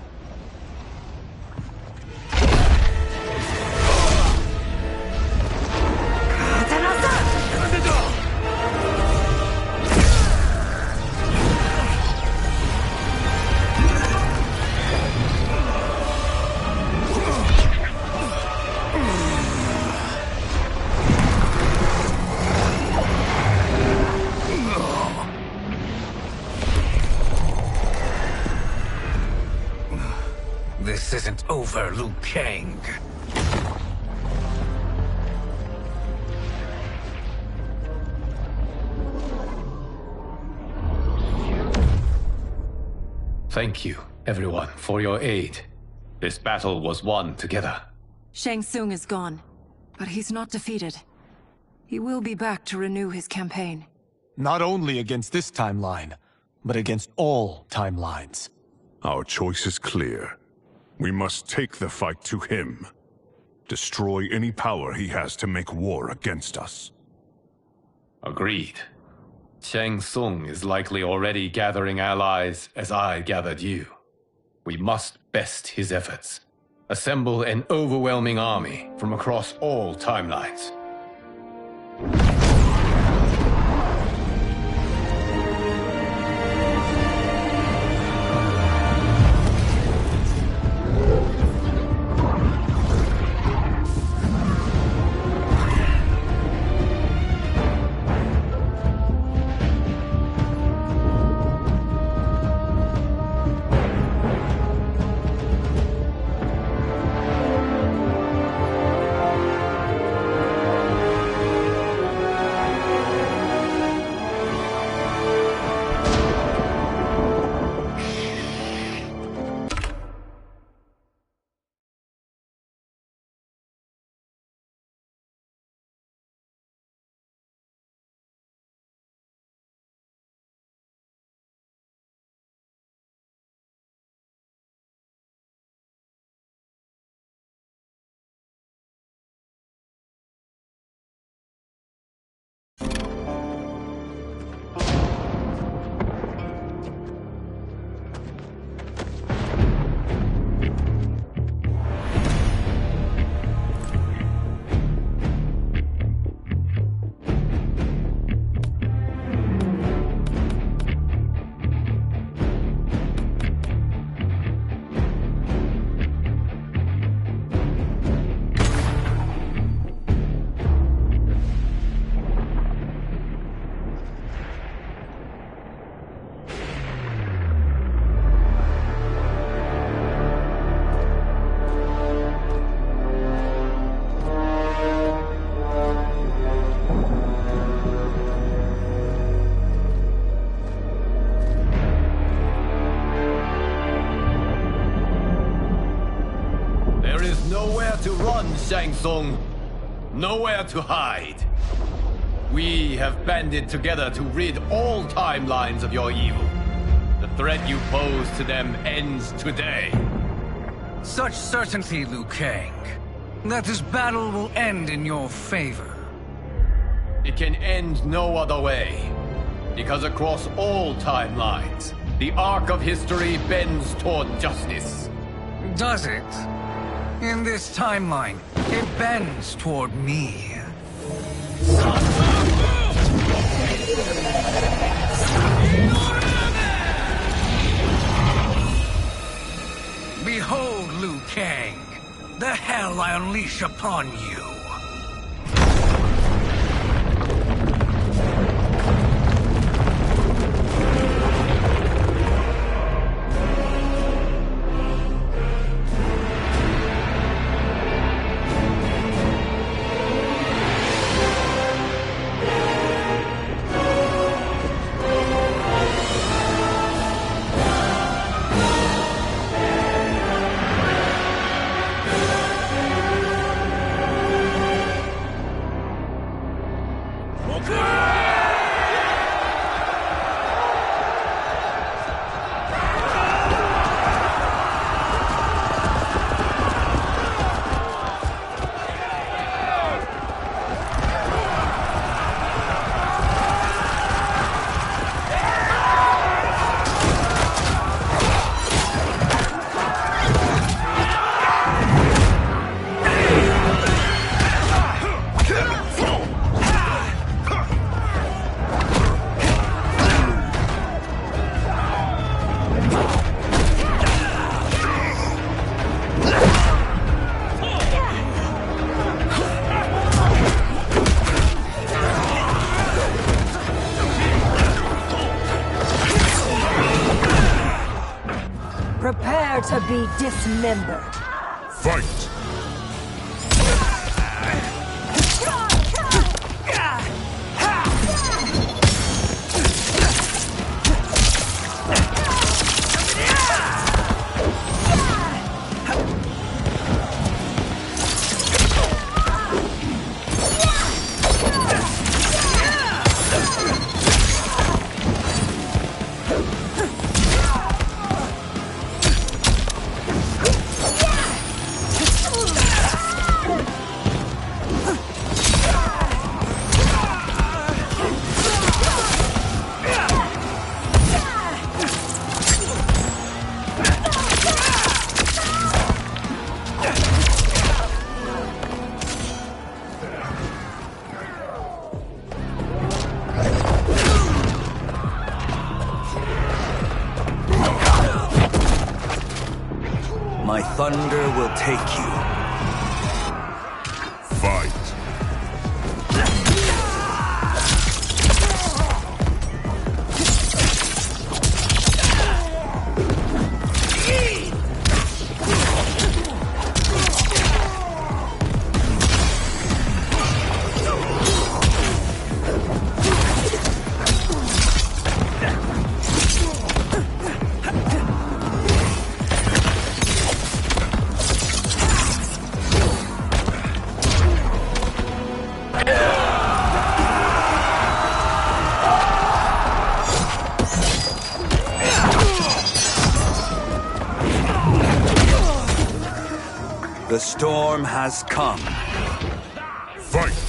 This isn't over, Liu Kang. Thank you, everyone, for your aid. This battle was won together. Shang Tsung is gone, but he's not defeated. He will be back to renew his campaign. Not only against this timeline, but against all timelines. Our choice is clear. We must take the fight to him. Destroy any power he has to make war against us. Agreed. Shang Tsung is likely already gathering allies as I gathered you. We must best his efforts. Assemble an overwhelming army from across all timelines. To run, Shang Tsung. Nowhere to hide. We have banded together to rid all timelines of your evil. The threat you pose to them ends today. Such certainty, Liu Kang, that this battle will end in your favor. It can end no other way. Because across all timelines, The arc of history bends toward justice. Does it? In this timeline, it bends toward me. Behold, Liu Kang, the hell I unleash upon you. Prepare to be dismembered. Fight! My thunder will take you. Fight! The storm has come. Fight!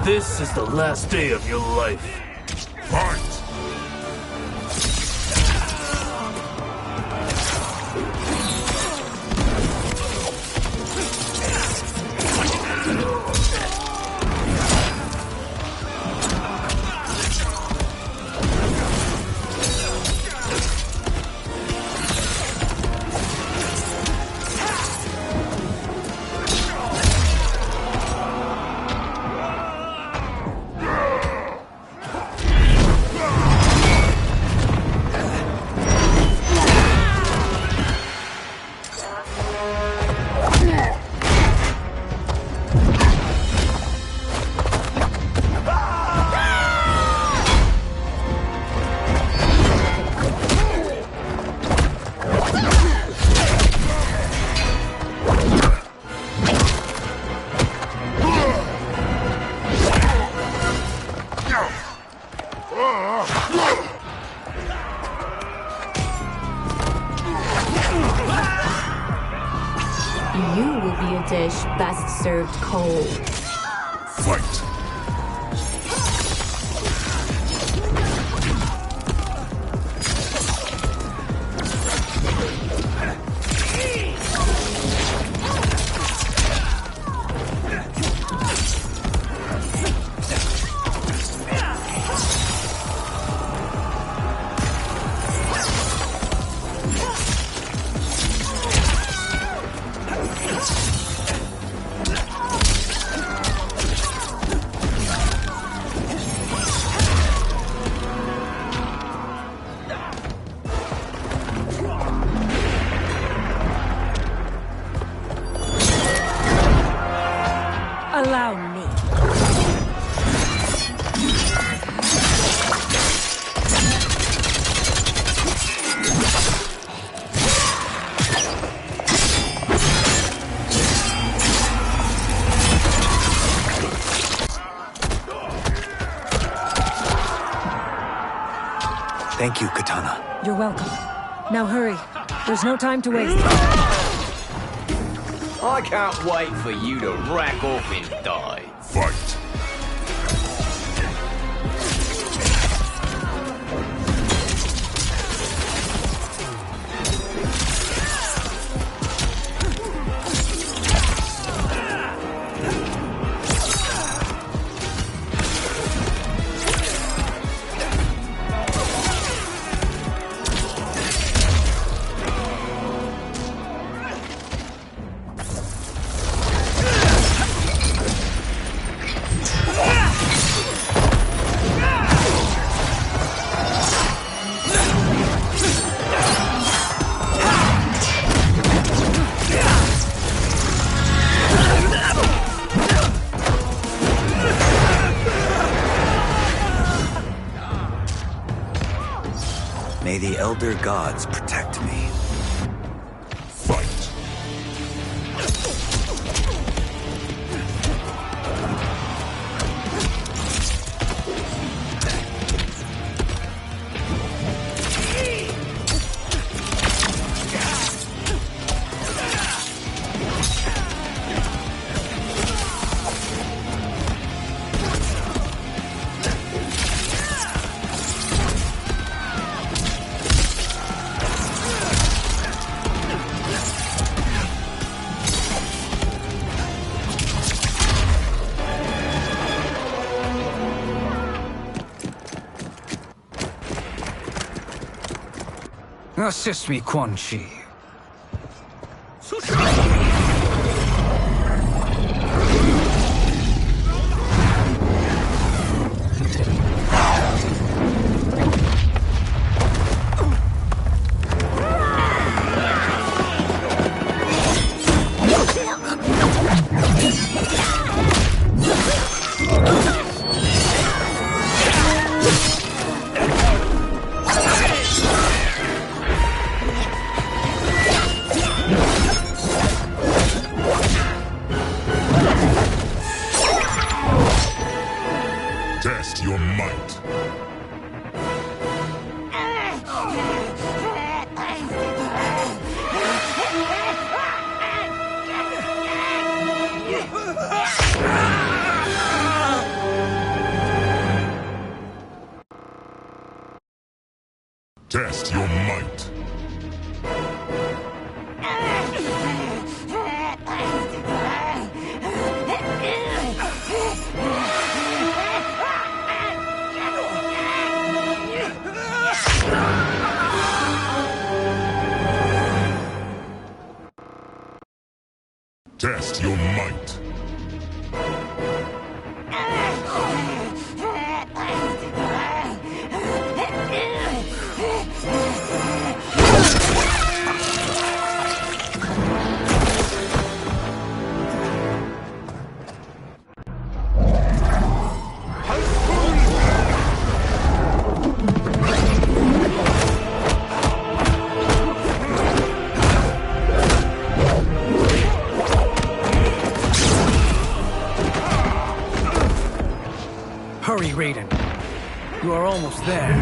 This is the last day of your life. Fight! dish best served cold. Fight! Allow me. Thank you, Katana. You're welcome. Now hurry. There's no time to waste. I can't wait for you to rack off and die. Fight! May the Elder Gods protect me. Fight! Assist me, Quan Chi. Test your might. Test your might. Test your might. Hurry, Raiden. You are almost there.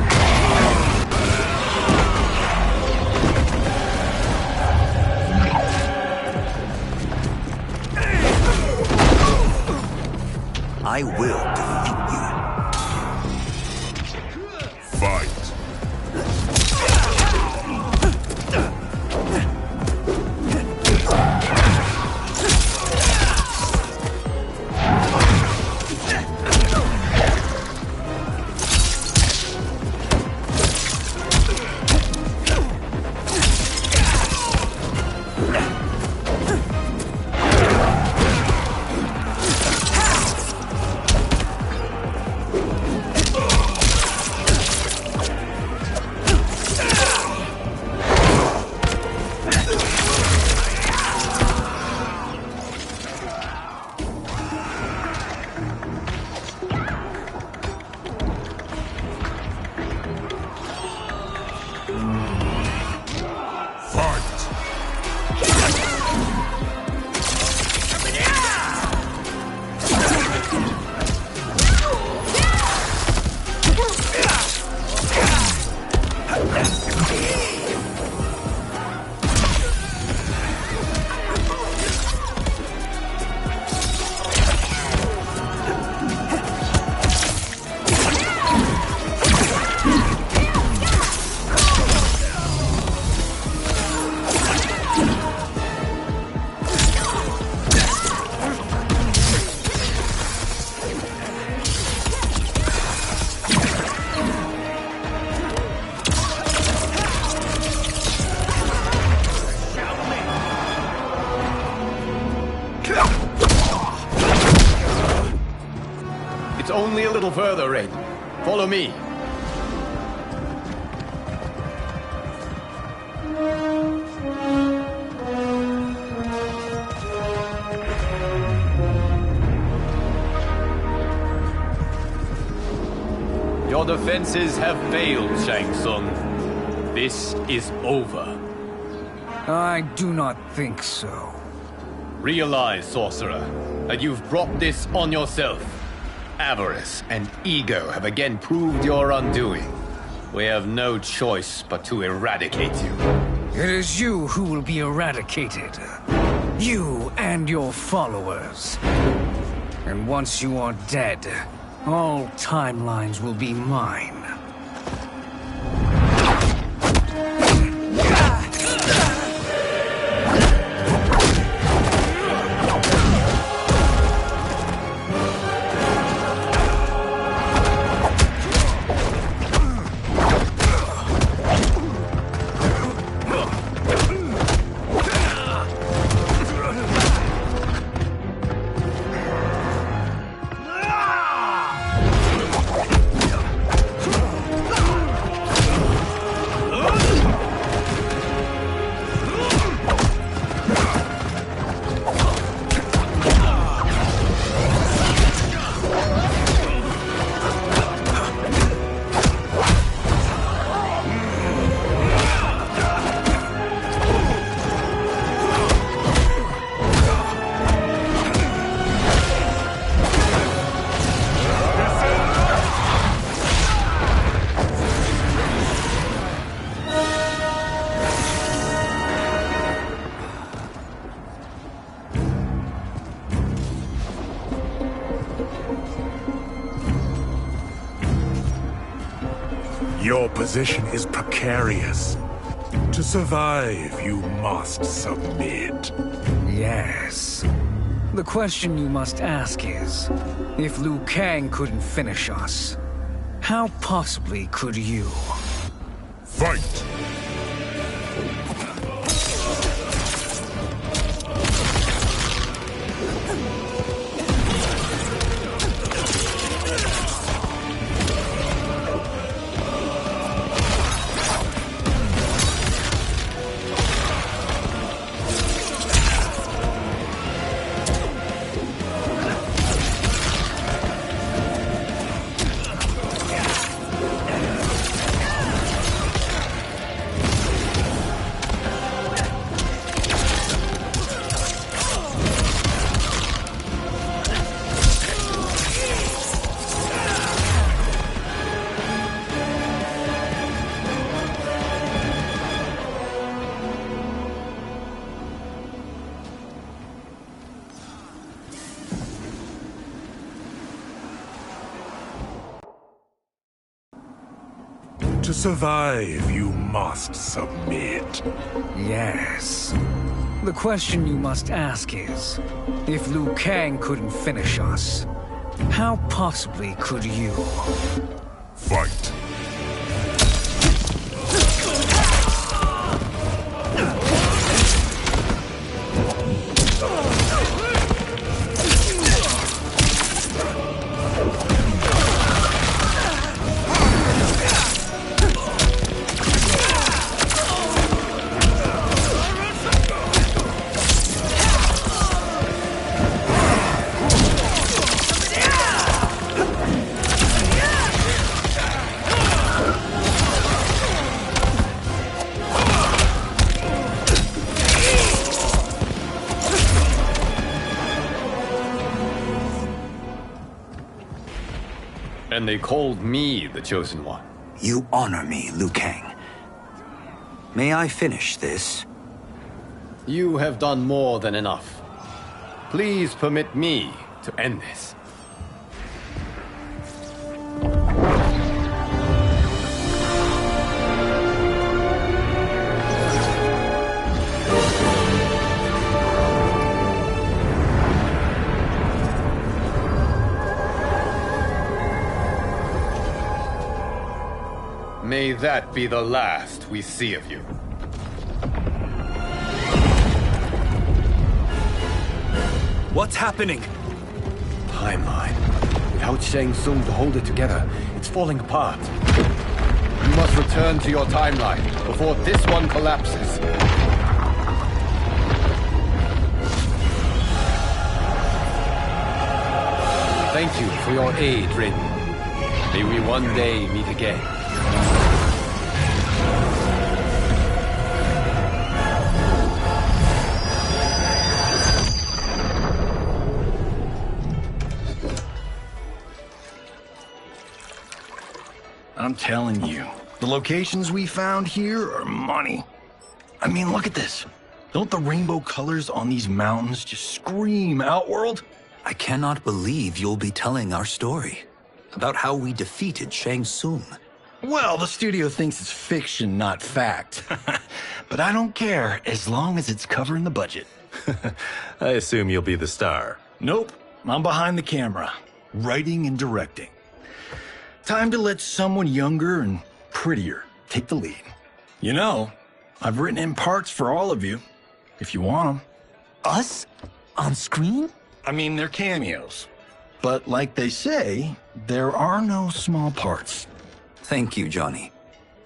I will defeat you. Fight! It's only a little further, Raiden. Follow me. Your defenses have failed, Shang Tsung. This is over. I do not think so. Realize, sorcerer, that you've brought this on yourself. Avarice and ego have again proved your undoing. We have no choice but to eradicate you. It is you who will be eradicated. You and your followers. And once you are dead, all timelines will be mine. Your position is precarious. To survive, you must submit. Yes. The question you must ask is, if Liu Kang couldn't finish us, how possibly could you? Fight! To survive, you must submit. Yes. The question you must ask is, if Liu Kang couldn't finish us, how possibly could you? Fight. And they called me the Chosen One. You honor me, Liu Kang. May I finish this? You have done more than enough. Please permit me to end this. May that be the last we see of you. What's happening? Timeline. Without Shang Tsung to hold it together, it's falling apart. You must return to your timeline before this one collapses. Thank you for your aid, Raiden. May we one day meet again. I'm telling you, the locations we found here are money. I mean, look at this. Don't the rainbow colors on these mountains just scream Outworld? I cannot believe you'll be telling our story about how we defeated Shang Tsung. Well, the studio thinks it's fiction, not fact. But I don't care, as long as it's covering the budget. I assume you'll be the star. Nope, I'm behind the camera, writing and directing. Time to let someone younger and prettier take the lead. You know, I've written in parts for all of you, if you want them. Us? On screen? I mean, they're cameos. But like they say, there are no small parts. Thank you, Johnny.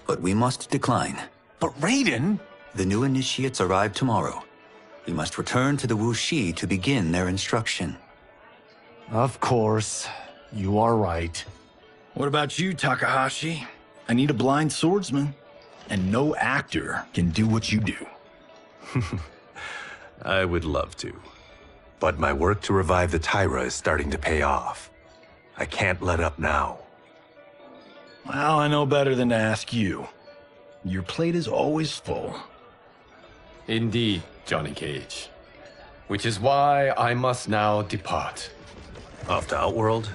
But we must decline. But Raiden? The new initiates arrive tomorrow. We must return to the Wuxi to begin their instruction. Of course. You are right. What about you, Takahashi? I need a blind swordsman, and no actor can do what you do. I would love to. But my work to revive the Tyra is starting to pay off. I can't let up now. Well, I know better than to ask you. Your plate is always full. Indeed, Johnny Cage. Which is why I must now depart. Off to Outworld?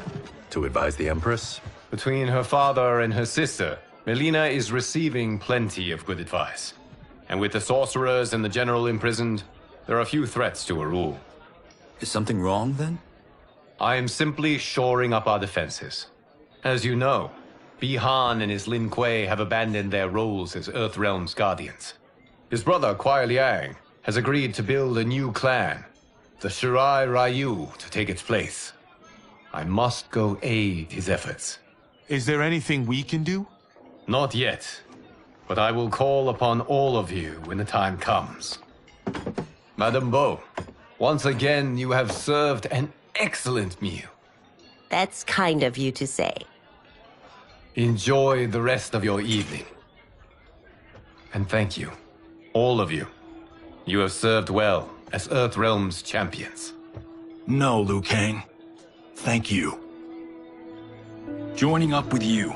To advise the Empress? Between her father and her sister, Melina is receiving plenty of good advice. And with the sorcerers and the general imprisoned, there are few threats to her rule. Is something wrong, then? I am simply shoring up our defenses. As you know, Bi-Han and his Lin Kuei have abandoned their roles as Earthrealm's guardians. His brother, Kuai Liang, has agreed to build a new clan, the Shirai Ryu, to take its place. I must go aid his efforts. Is there anything we can do? Not yet, but I will call upon all of you when the time comes. Madame Bo, once again you have served an excellent meal. That's kind of you to say. Enjoy the rest of your evening. And thank you, all of you. You have served well as Earthrealm's champions. No, Liu Kang. Thank you. Joining up with you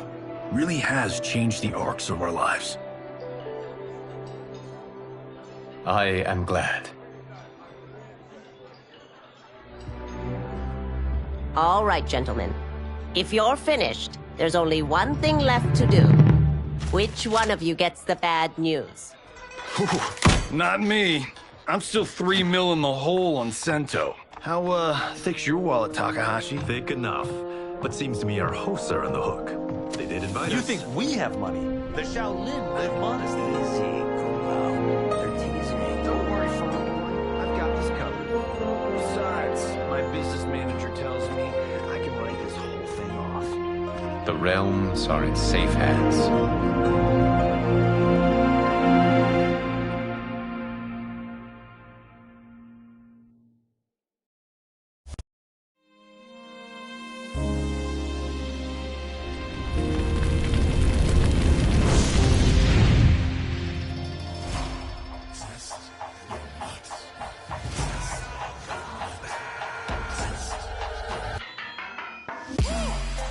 really has changed the arcs of our lives. I am glad. All right, gentlemen. If you're finished, there's only one thing left to do. Which one of you gets the bad news? Not me. I'm still 3 mil in the hole on Sento. How, thick's your wallet, Takahashi? Thick enough. But seems to me our hosts are on the hook. They did invite us. You think we have money? The Shaolin live modestly. Easy, don't worry, Fong. I've got this covered. Besides, my business manager tells me I can write this whole thing off. The realms are in safe hands.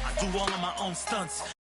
I do all of my own stunts.